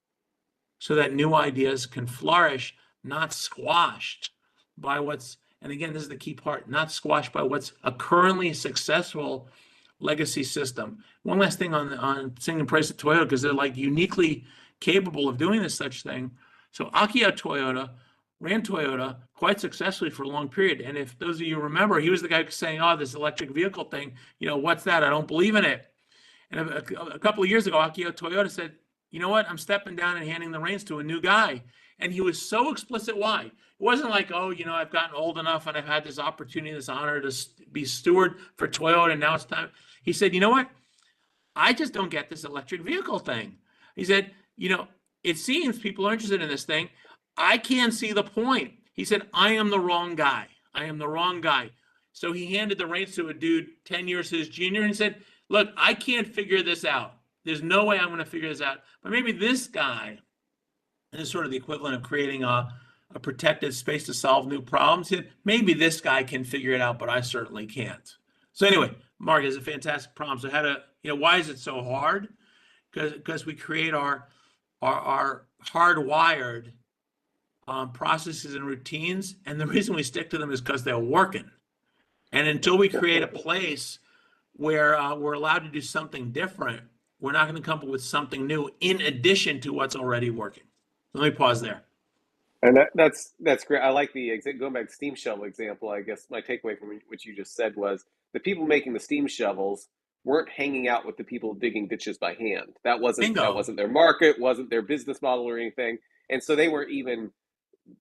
so that new ideas can flourish, not squashed by what's, and again, this is the key part, not squashed by what's a currently successful legacy system. One last thing on singing praise to Toyota, because they're like uniquely capable of doing this such thing. So Akio Toyoda ran Toyota quite successfully for a long period. And if those of you remember, he was the guy who was saying, oh, this electric vehicle thing, what's that? I don't believe in it. And a couple of years ago, Akio Toyoda said, you know what? I'm stepping down and handing the reins to a new guy. And he was so explicit why. It wasn't like, oh, I've gotten old enough and I've had this opportunity, this honor to be steward for Toyota, and now it's time. He said, you know what? I just don't get this electric vehicle thing. He said, it seems people are interested in this thing. I can't see the point. He said, I am the wrong guy. I am the wrong guy. So he handed the reins to a dude 10 years his junior and said, look, I can't figure this out. There's no way I'm going to figure this out. But maybe this guy, and it's sort of the equivalent of creating a protected space to solve new problems. Maybe this guy can figure it out, but I certainly can't. So anyway, Mark, is a fantastic problem. So why is it so hard? Because we create our hardwired processes and routines, and the reason we stick to them is because they're working. And until we create a place where we're allowed to do something different, we're not going to come up with something new in addition to what's already working. Let me pause there.
And that's great. I like the going back to steam shovel example. I guess my takeaway from what you just said was the people making the steam shovels weren't hanging out with the people digging ditches by hand. That wasn't
Bingo.
their market, wasn't their business model or anything. And so they weren't even,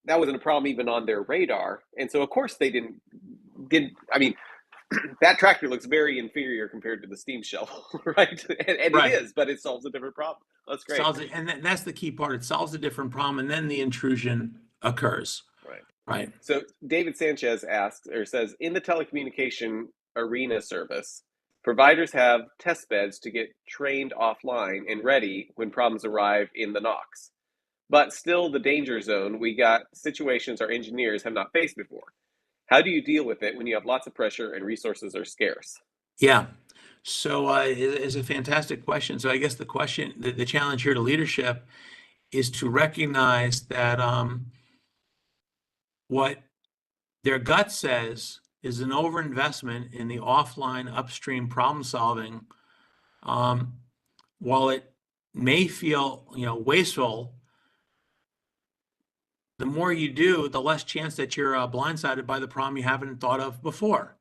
that wasn't a problem even on their radar. And so of course they I mean, that tractor looks very inferior compared to the steam shovel, right? And it
Right.
is, but it solves a different problem. That's great.
Solves it, and that's the key part. It solves a different problem, and then the intrusion occurs.
Right.
Right.
So David Sanchez asks or says, in the telecommunication arena service, providers have test beds to get trained offline and ready when problems arrive in the NOCs. But still the danger zone, we got situations our engineers have not faced before. How do you deal with it when you have lots of pressure and resources are scarce?
Yeah. So it's a fantastic question. So I guess the challenge here to leadership is to recognize that what their gut says is an overinvestment in the offline upstream problem solving. While it may feel, wasteful, the more you do, the less chance that you're blindsided by the problem you haven't thought of before.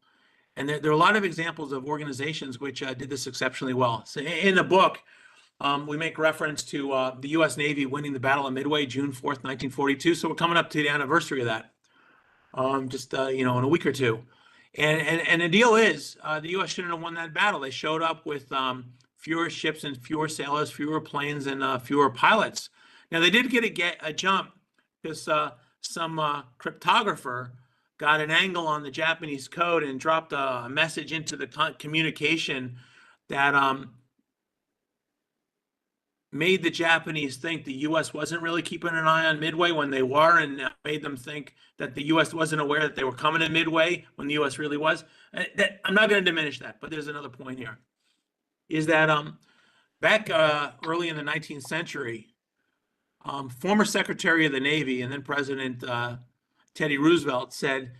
And there are a lot of examples of organizations which did this exceptionally well. So in the book, we make reference to the U.S. Navy winning the Battle of Midway, June 4th, 1942. So we're coming up to the anniversary of that, in a week or two. And the deal is, the U.S. shouldn't have won that battle. They showed up with fewer ships and fewer sailors, fewer planes, and fewer pilots. Now they did get a jump because some cryptographer got an angle on the Japanese code and dropped a message into the communication that made the Japanese think the U.S. wasn't really keeping an eye on Midway when they were, and made them think that the U.S. wasn't aware that they were coming to Midway when the U.S. really was. I'm not going to diminish that, but there's another point here, is that back early in the 19th century, former Secretary of the Navy and then President Teddy Roosevelt said,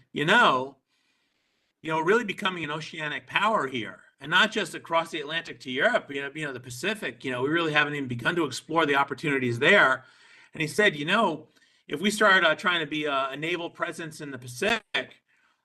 really becoming an oceanic power here, and not just across the Atlantic to Europe, the Pacific, we really haven't even begun to explore the opportunities there. And he said, if we start trying to be a naval presence in the Pacific,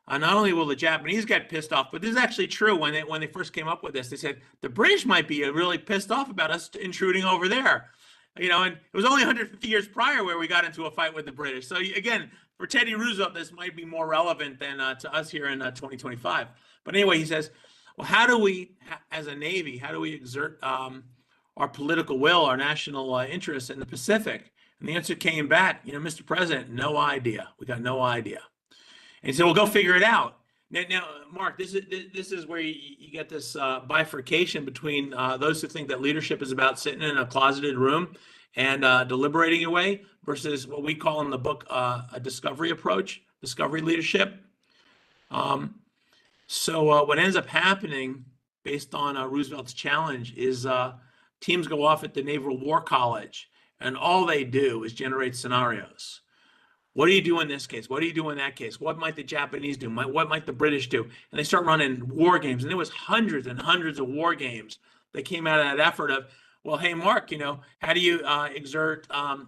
not only will the Japanese get pissed off, but this is actually true. When they first came up with this, they said the British might be really pissed off about us intruding over there. And it was only 150 years prior where we got into a fight with the British. So again, for Teddy Roosevelt, this might be more relevant than to us here in 2025. But anyway, he says, well, how do we, as a Navy, how do we exert our political will, our national interests in the Pacific? And the answer came back, Mr. President, no idea. We got no idea. And he said, well, go figure it out. Now, Mark, this is where you get this bifurcation between those who think that leadership is about sitting in a closeted room and deliberating away versus what we call in the book a discovery approach, discovery leadership. So what ends up happening based on Roosevelt's challenge is teams go off at the Naval War College, and all they do is generate scenarios. What do you do in this case? What do you do in that case? What might the Japanese do? What might the British do? And they start running war games. And there was hundreds and hundreds of war games that came out of that effort of, well, hey, Mark, how do you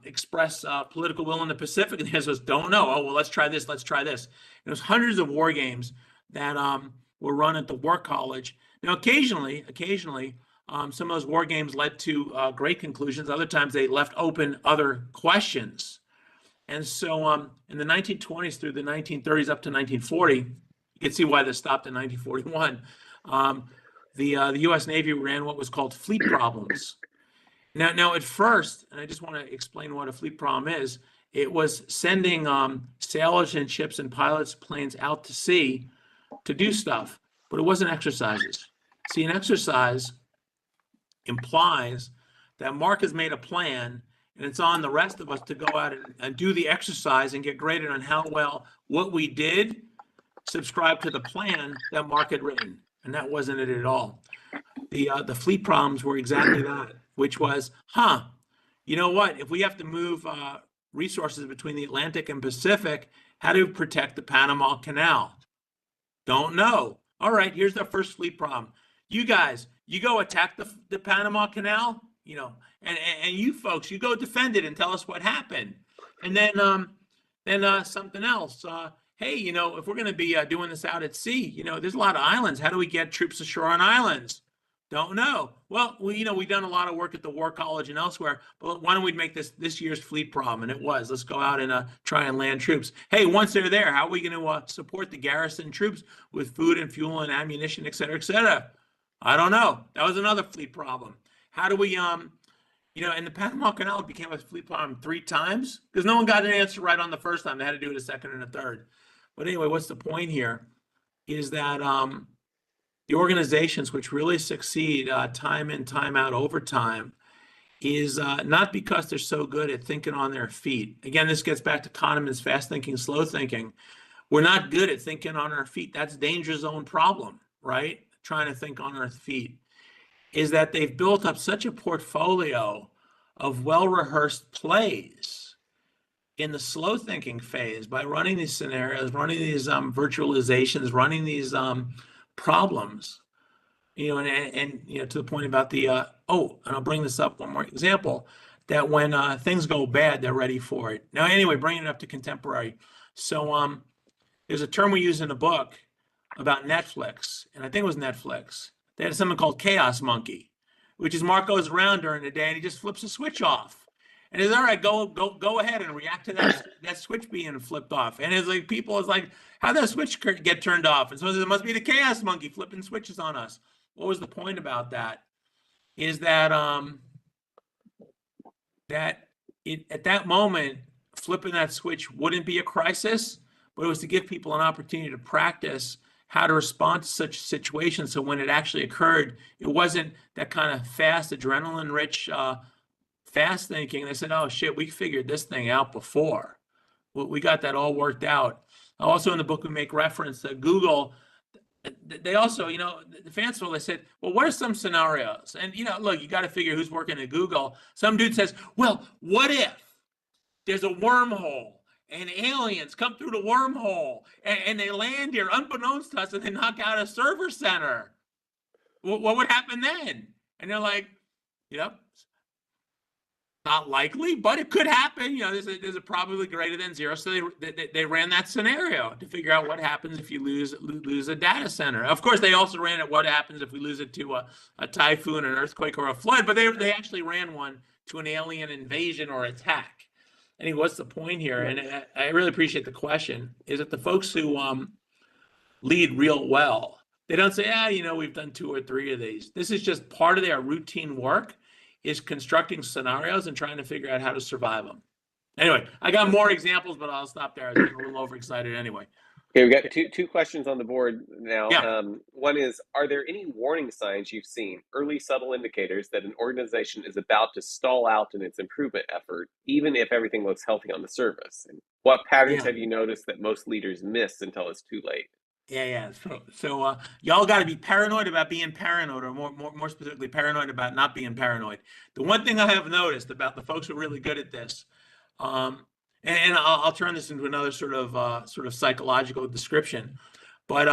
express political will in the Pacific? And he says, don't know. Oh, well, let's try this. Let's try this. And there was hundreds of war games that were run at the War College. Now, occasionally, some of those war games led to great conclusions. Other times they left open other questions. And so in the 1920s through the 1930s up to 1940, you can see why this stopped in 1941, the U.S. Navy ran what was called fleet problems. Now at first, and I just want to explain what a fleet problem is, it was sending sailors and ships and pilots, planes out to sea to do stuff, but it wasn't exercises. See, an exercise implies that Mark has made a plan, and it's on the rest of us to go out and do the exercise and get graded on how well what we did subscribe to the plan that Mark had written. And that wasn't it at all. The fleet problems were exactly that, which was, you know what? If we have to move resources between the Atlantic and Pacific, how do we protect the Panama Canal? Don't know. All right, here's the first fleet problem. You guys, you go attack the Panama Canal, you know, and you folks, you go defend it and tell us what happened. And then something else. Hey, you know, if we're going to be doing this out at sea, you know, there's a lot of islands. How do we get troops ashore on islands? Don't know. Well, you know, we've done a lot of work at the War College and elsewhere, but why don't we make this year's fleet problem? And it was, let's go out and try and land troops. Hey, once they're there, how are we going to support the garrison troops with food and fuel and ammunition, et cetera, et cetera? I don't know. That was another fleet problem. How do we, you know, and the Panama Canal became a fleet problem 3 times because no one got an answer right on the first time. They had to do it a second and a third. But anyway, what's the point here is that the organizations which really succeed time in, time out, over time is not because they're so good at thinking on their feet. Again, this gets back to Kahneman's fast thinking, slow thinking. We're not good at thinking on our feet. That's danger zone problem, right? Trying to think on our feet. Is that they've built up such a portfolio of well-rehearsed plays in the slow thinking phase by running these scenarios, running these virtualizations, running these problems, you know, and you know, to the point about the and I'll bring this up one more example, that when things go bad, they're ready for it. Now, anyway, bringing it up to contemporary. So there's a term we use in the book about Netflix, and I think it was Netflix. They had something called Chaos Monkey, which is Mark goes around during the day and he just flips a switch off. And it's all right, go ahead and react to that switch being flipped off. And it's like people is like, how did that switch get turned off? And so it must be the Chaos Monkey flipping switches on us. What was the point about that? Is that at that moment, flipping that switch wouldn't be a crisis, but it was to give people an opportunity to practice how to respond to such situations. So when it actually occurred, it wasn't that kind of fast, adrenaline-rich, fast thinking. They said, oh, shit, we figured this thing out before. We got that all worked out. Also in the book, we make reference to Google. They also, you know, the fanciful, they said, well, what are some scenarios? And, you know, look, you got to figure who's working at Google. Some dude says, well, what if there's a wormhole and aliens come through the wormhole and they land here unbeknownst to us and they knock out a server center? What would happen then? And they're like, yep, not likely, but it could happen. You know, there's a probability greater than 0. So they ran that scenario to figure out what happens if you lose a data center. Of course, they also ran it what happens if we lose it to a typhoon, an earthquake, or a flood. But they actually ran one to an alien invasion or attack. Anyway, what's the point here? And I really appreciate the question. Is that the folks who lead real well, they don't say, you know, we've done 2 or 3 of these. This is just part of their routine work, is constructing scenarios and trying to figure out how to survive them. Anyway, I got more examples, but I'll stop there. I was getting a little overexcited anyway.
Okay, we got two questions on the board now.
Yeah.
One is, are there any warning signs you've seen, early subtle indicators that an organization is about to stall out in its improvement effort, even if everything looks healthy on the surface? And what patterns have you noticed that most leaders miss until it's too late?
Yeah. So y'all got to be paranoid about being paranoid, or more specifically, paranoid about not being paranoid. The one thing I have noticed about the folks who are really good at this, and I'll turn this into another sort of psychological description, but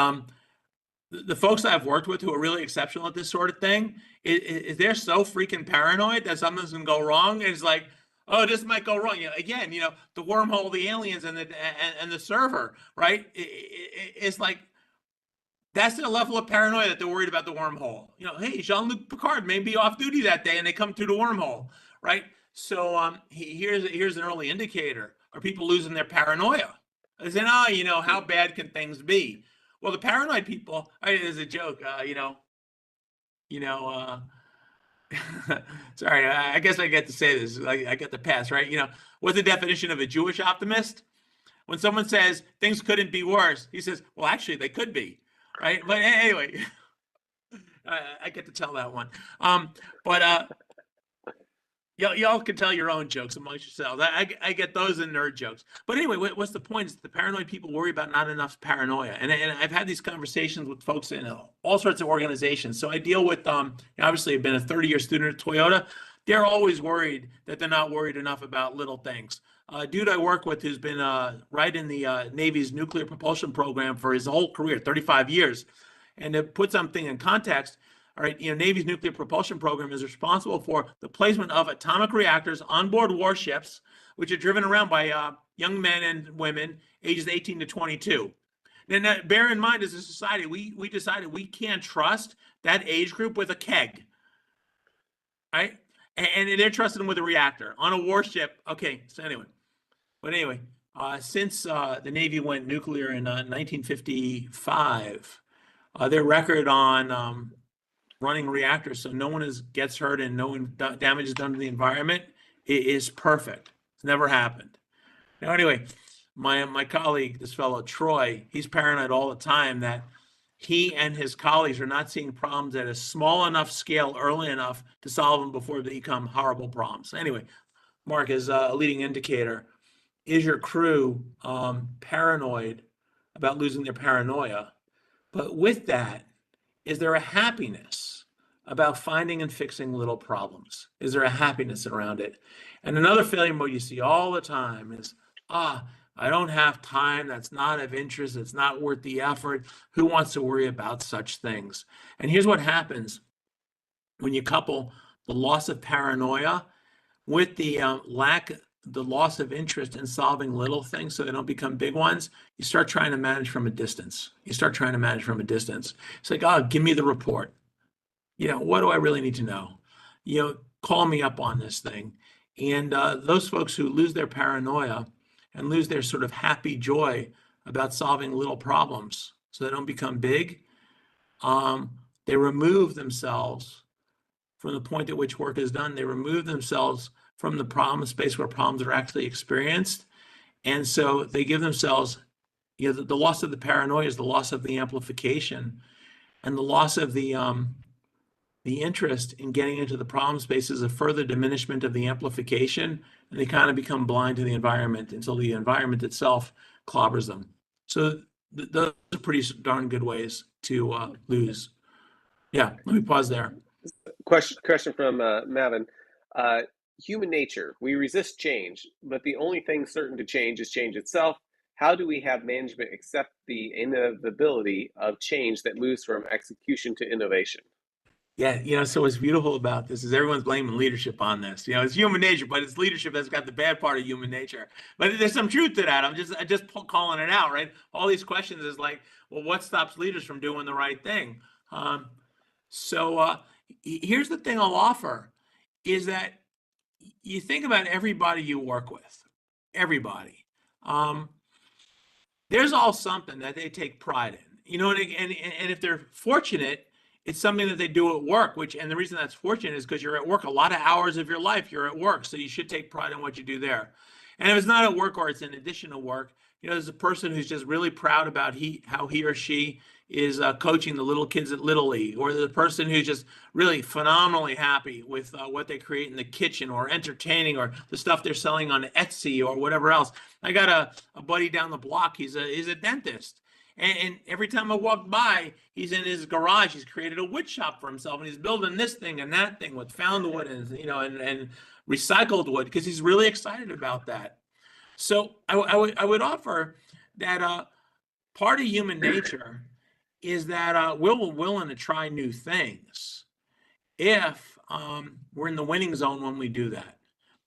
the folks I've worked with who are really exceptional at this sort of thing, is they're so freaking paranoid that something's gonna go wrong. And it's like, oh, this might go wrong. You know, again, you know, the wormhole, the aliens, and the server, right? It's like, that's the level of paranoia that they're worried about the wormhole. You know, hey, Jean-Luc Picard may be off duty that day, and they come through the wormhole, right? So here's an early indicator. Are people losing their paranoia? They say, oh, you know, how bad can things be? Well, the paranoid people, there's a joke, sorry, I guess I get to say this. I get the pass, right? You know, what's the definition of a Jewish optimist? When someone says things couldn't be worse, he says, well, actually, they could be, right? But anyway, I get to tell that one. Y'all can tell your own jokes amongst yourselves. I get those and nerd jokes. But anyway, what's the point? Is the paranoid people worry about not enough paranoia. And I've had these conversations with folks in all sorts of organizations. So I deal with, obviously, I've been a 30-year student at Toyota. They're always worried that they're not worried enough about little things. A dude I work with who's been right in the Navy's nuclear propulsion program for his whole career, 35 years. And to put something in context, All right, Navy's nuclear propulsion program is responsible for the placement of atomic reactors on board warships, which are driven around by young men and women ages 18 to 22. Now, bear in mind, as a society, we decided we can't trust that age group with a keg, right? And they're trusting them with a reactor on a warship. Okay, so anyway, since the Navy went nuclear in 1955, their record on running reactors so no one gets hurt and no damage is done to the environment is perfect. It's never happened. Now, anyway, my colleague, this fellow Troy, he's paranoid all the time that he and his colleagues are not seeing problems at a small enough scale early enough to solve them before they become horrible problems. Anyway, Mark, as a leading indicator, is your crew paranoid about losing their paranoia? But with that, is there a happiness about finding and fixing little problems? Is there a happiness around it? And another failure mode you see all the time is, I don't have time. That's not of interest. It's not worth the effort. Who wants to worry about such things? And here's what happens when you couple the loss of paranoia with the loss of interest in solving little things so they don't become big ones. You start trying to manage from a distance. It's like, give me the report. What do I really need to know? Call me up on this thing. And those folks who lose their paranoia and lose their sort of happy joy about solving little problems so they don't become big, they remove themselves from the point at which work is done. They remove themselves from the problem space where problems are actually experienced. And so they give themselves, the loss of the paranoia is the loss of the amplification, and the loss of the interest in getting into the problem space is a further diminishment of the amplification, and they kind of become blind to the environment until the environment itself clobbers them. So those are pretty darn good ways to lose. Yeah, let me pause there.
Question from Mavin. Human nature, we resist change, but the only thing certain to change is change itself. How do we have management accept the inevitability of change that moves from execution to innovation?
Yeah, so what's beautiful about this is everyone's blaming leadership on this. It's human nature, but it's leadership that's got the bad part of human nature. But there's some truth to that. I'm just calling it out, right? All these questions is like, well, what stops leaders from doing the right thing? So here's the thing I'll offer is that you think about everybody you work with, everybody. There's all something that they take pride in, and if they're fortunate, it's something that they do at work, and the reason that's fortunate is because you're at work a lot of hours of your life, you're at work. So you should take pride in what you do there. And if it's not at work or it's in addition to work, there's a person who's just really proud about how he or she is coaching the little kids at Little League, or the person who's just really phenomenally happy with what they create in the kitchen, or entertaining, or the stuff they're selling on Etsy or whatever else. I got a buddy down the block. He's a dentist. And every time I walk by, he's in his garage. He's created a wood shop for himself, and he's building this thing and that thing with found wood and recycled wood, because he's really excited about that. So I would offer that part of human nature is that we're willing to try new things if we're in the winning zone when we do that.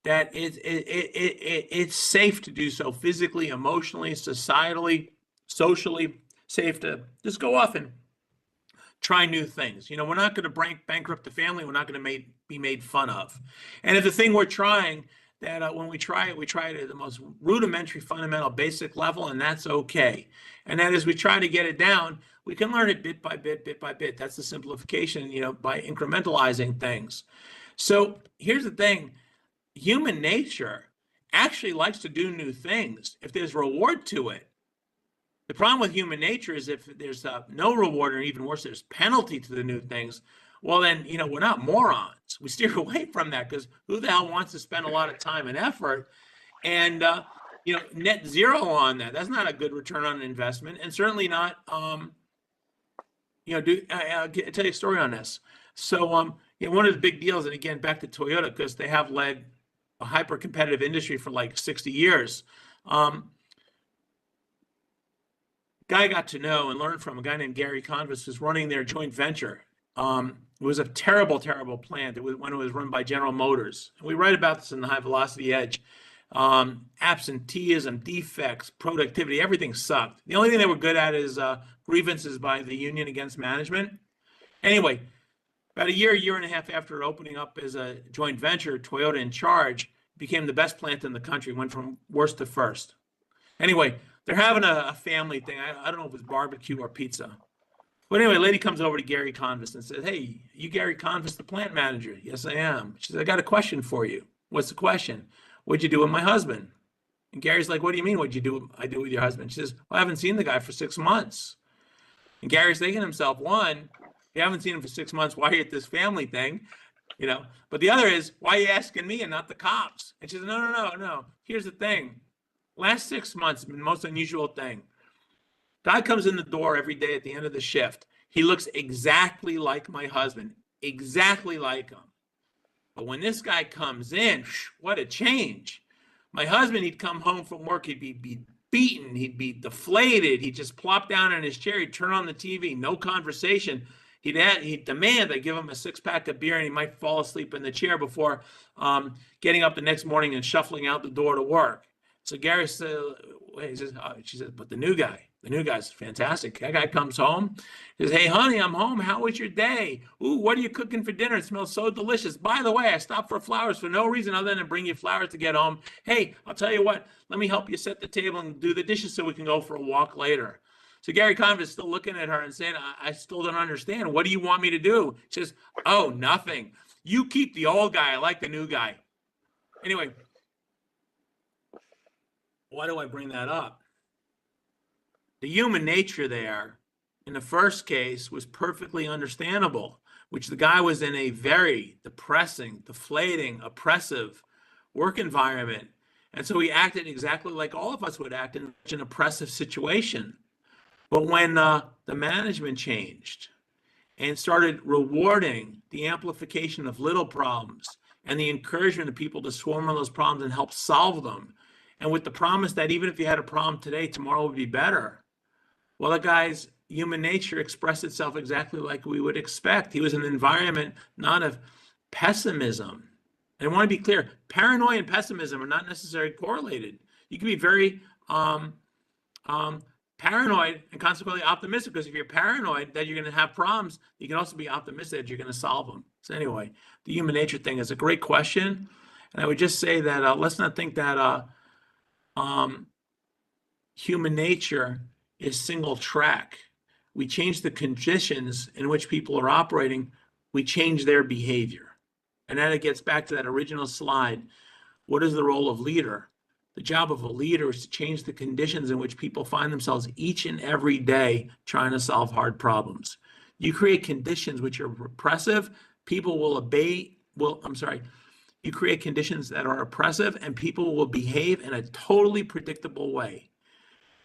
That it's safe to do so physically, emotionally, societally, socially, safe to just go off and try new things. We're not going to bankrupt the family. We're not going to be made fun of. And if the thing we're trying, that when we try it at the most rudimentary, fundamental, basic level, and that's okay. And that as we try to get it down, we can learn it bit by bit, bit by bit. That's the simplification, by incrementalizing things. So here's the thing. Human nature actually likes to do new things if there's reward to it. The problem with human nature is if there's no reward, or even worse, there's penalty to the new things, well, then, we're not morons. We steer away from that, because who the hell wants to spend a lot of time and effort and, net zero on that? That's not a good return on investment, and certainly not, I'll tell you a story on this. So, one of the big deals, and again, back to Toyota, because they have led a hyper-competitive industry for like 60 years. Guy I got to know and learn from, a guy named Gary Convis, who's running their joint venture. It was a terrible, terrible plant. It was when it was run by General Motors. And we write about this in the High Velocity Edge. Absenteeism, defects, productivity, everything sucked. The only thing they were good at is grievances by the union against management. Anyway, about a year and a half after opening up as a joint venture, Toyota in charge, became the best plant in the country, went from worst to first. Anyway, they're having a family thing. I don't know if it's barbecue or pizza. But anyway, a lady comes over to Gary Convis and says, "Hey, you Gary Convis, the plant manager?" "Yes, I am." She says, "I got a question for you." "What's the question?" "What'd you do with my husband?" And Gary's like, "What do you mean, what'd you do? I do with your husband?" She says, "Well, I haven't seen the guy for 6 months." And Gary's thinking to himself, one, you haven't seen him for 6 months. Why are you at this family thing? But the other is, why are you asking me and not the cops? And she says, no. Here's the thing. Last 6 months has been the most unusual thing. Guy comes in the door every day at the end of the shift. He looks exactly like my husband, exactly like him. But when this guy comes in, what a change. My husband, he'd come home from work, he'd be beaten, he'd be deflated, he'd just plop down in his chair, he'd turn on the TV, no conversation. He'd demand I give him a 6-pack of beer, and he might fall asleep in the chair before getting up the next morning and shuffling out the door to work. So Gary said, she said, but the new guy's fantastic. That guy comes home. He says, "Hey, honey, I'm home. How was your day? Ooh, what are you cooking for dinner? It smells so delicious. By the way, I stopped for flowers for no reason other than to bring you flowers to get home. Hey, I'll tell you what, let me help you set the table and do the dishes so we can go for a walk later." So Gary Convis is still looking at her and saying, I still don't understand. What do you want me to do? She says, "Oh, nothing. You keep the old guy. I like the new guy." Anyway, why do I bring that up? The human nature there in the first case was perfectly understandable, which the guy was in a very depressing, deflating, oppressive work environment. And so he acted exactly like all of us would act in such an oppressive situation. But when the management changed and started rewarding the amplification of little problems and the encouragement of people to swarm on those problems and help solve them, and with the promise that even if you had a problem today, tomorrow would be better, well, the guy's human nature expressed itself exactly like we would expect. He was in an environment not of pessimism. And I want to be clear, paranoia and pessimism are not necessarily correlated. You can be very paranoid and consequently optimistic, because if you're paranoid that you're going to have problems, you can also be optimistic that you're going to solve them. So anyway, the human nature thing is a great question. And I would just say that let's not think that human nature is single track. We change the conditions in which people are operating, we change their behavior. And then it gets back to that original slide. What is the role of leader? The job of a leader is to change the conditions in which people find themselves each and every day trying to solve hard problems. You create conditions which are repressive, people will you create conditions that are oppressive and people will behave in a totally predictable way.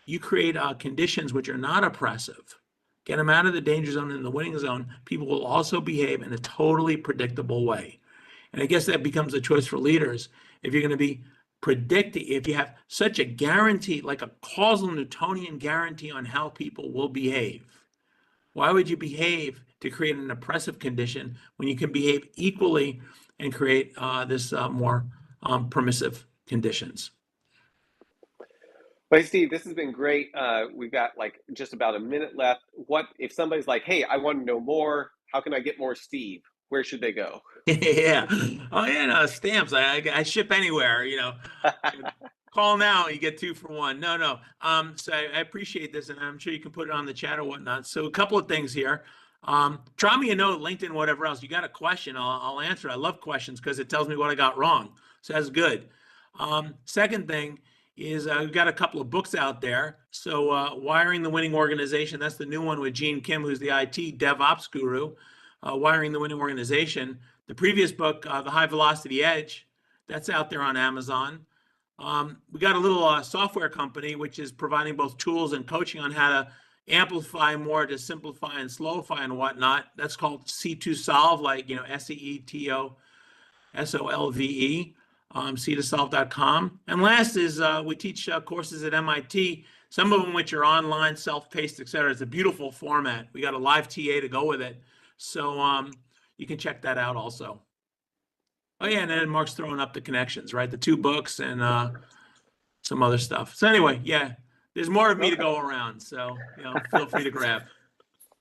You create conditions which are not oppressive, get them out of the danger zone and the winning zone, people will also behave in a totally predictable way. And I guess that becomes a choice for leaders. If you're going to be predicting, if you have such a guarantee, like a causal Newtonian guarantee on how people will behave, why would you behave to create an oppressive condition when you can behave equally and create this more permissive conditions?
Well, hey, Steve, this has been great. We've got like just about a minute left. What if somebody's like, "Hey, I want to know more. How can I get more Steve?" Where should they go?
Yeah. Oh yeah, no, stamps. I ship anywhere, Call now, you get 2 for 1. No. So I appreciate this, and I'm sure you can put it on the chat or whatnot. So a couple of things here. Drop me a note, LinkedIn, whatever else. You got a question, I'll answer. I love questions because it tells me what I got wrong. So that's good. Second thing is we've got a couple of books out there. So Wiring the Winning Organization, that's the new one with Gene Kim, who's the IT DevOps guru. Wiring the Winning Organization. The previous book, The High Velocity Edge, that's out there on Amazon. We got a little software company which is providing both tools and coaching on how to amplify more, to simplify and slowify and whatnot. That's called C2Solve, like SEETOSOLVE, C2Solve.com. And last is we teach courses at MIT, some of them which are online, self-paced, etc. It's a beautiful format. We got a live TA to go with it. So you can check that out also. Oh yeah, and then Mark's throwing up the connections, right? The 2 books and some other stuff. So anyway, yeah, there's more of me to
Okay.
go around. So, feel free to grab.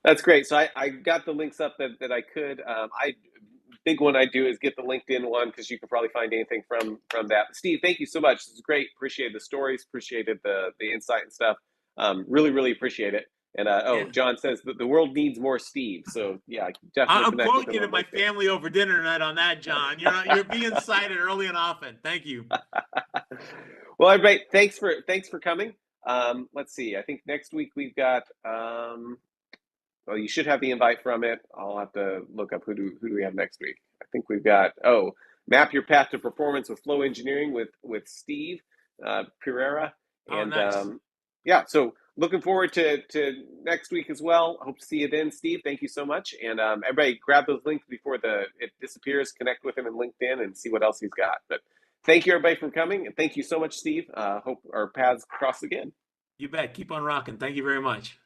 That's great. So I got the links up that I could. I big one I do is get the LinkedIn one because you can probably find anything from that. Steve, thank you so much. This is great. Appreciated the stories. Appreciated the insight and stuff. Really, really appreciate it. And
Yeah.
John says that the world needs more Steve. So yeah, definitely
I'm
connect with
quoting
him
you to
on
my
LinkedIn.
family over dinner tonight on that, John. You're being cited early and often. Thank you.
Well, everybody, thanks for coming. Let's see. I think next week we've got. Well, you should have the invite from it. I'll have to look up who do we have next week. I think we've got map your path to performance with flow engineering with Steve Pereira,
Oh,
and
nice.
yeah. So looking forward to next week as well. Hope to see you then, Steve. Thank you so much, and everybody grab those links before it disappears. Connect with him in LinkedIn and see what else he's got. But thank you everybody for coming, and thank you so much, Steve. Hope our paths cross again.
You bet. Keep on rocking. Thank you very much.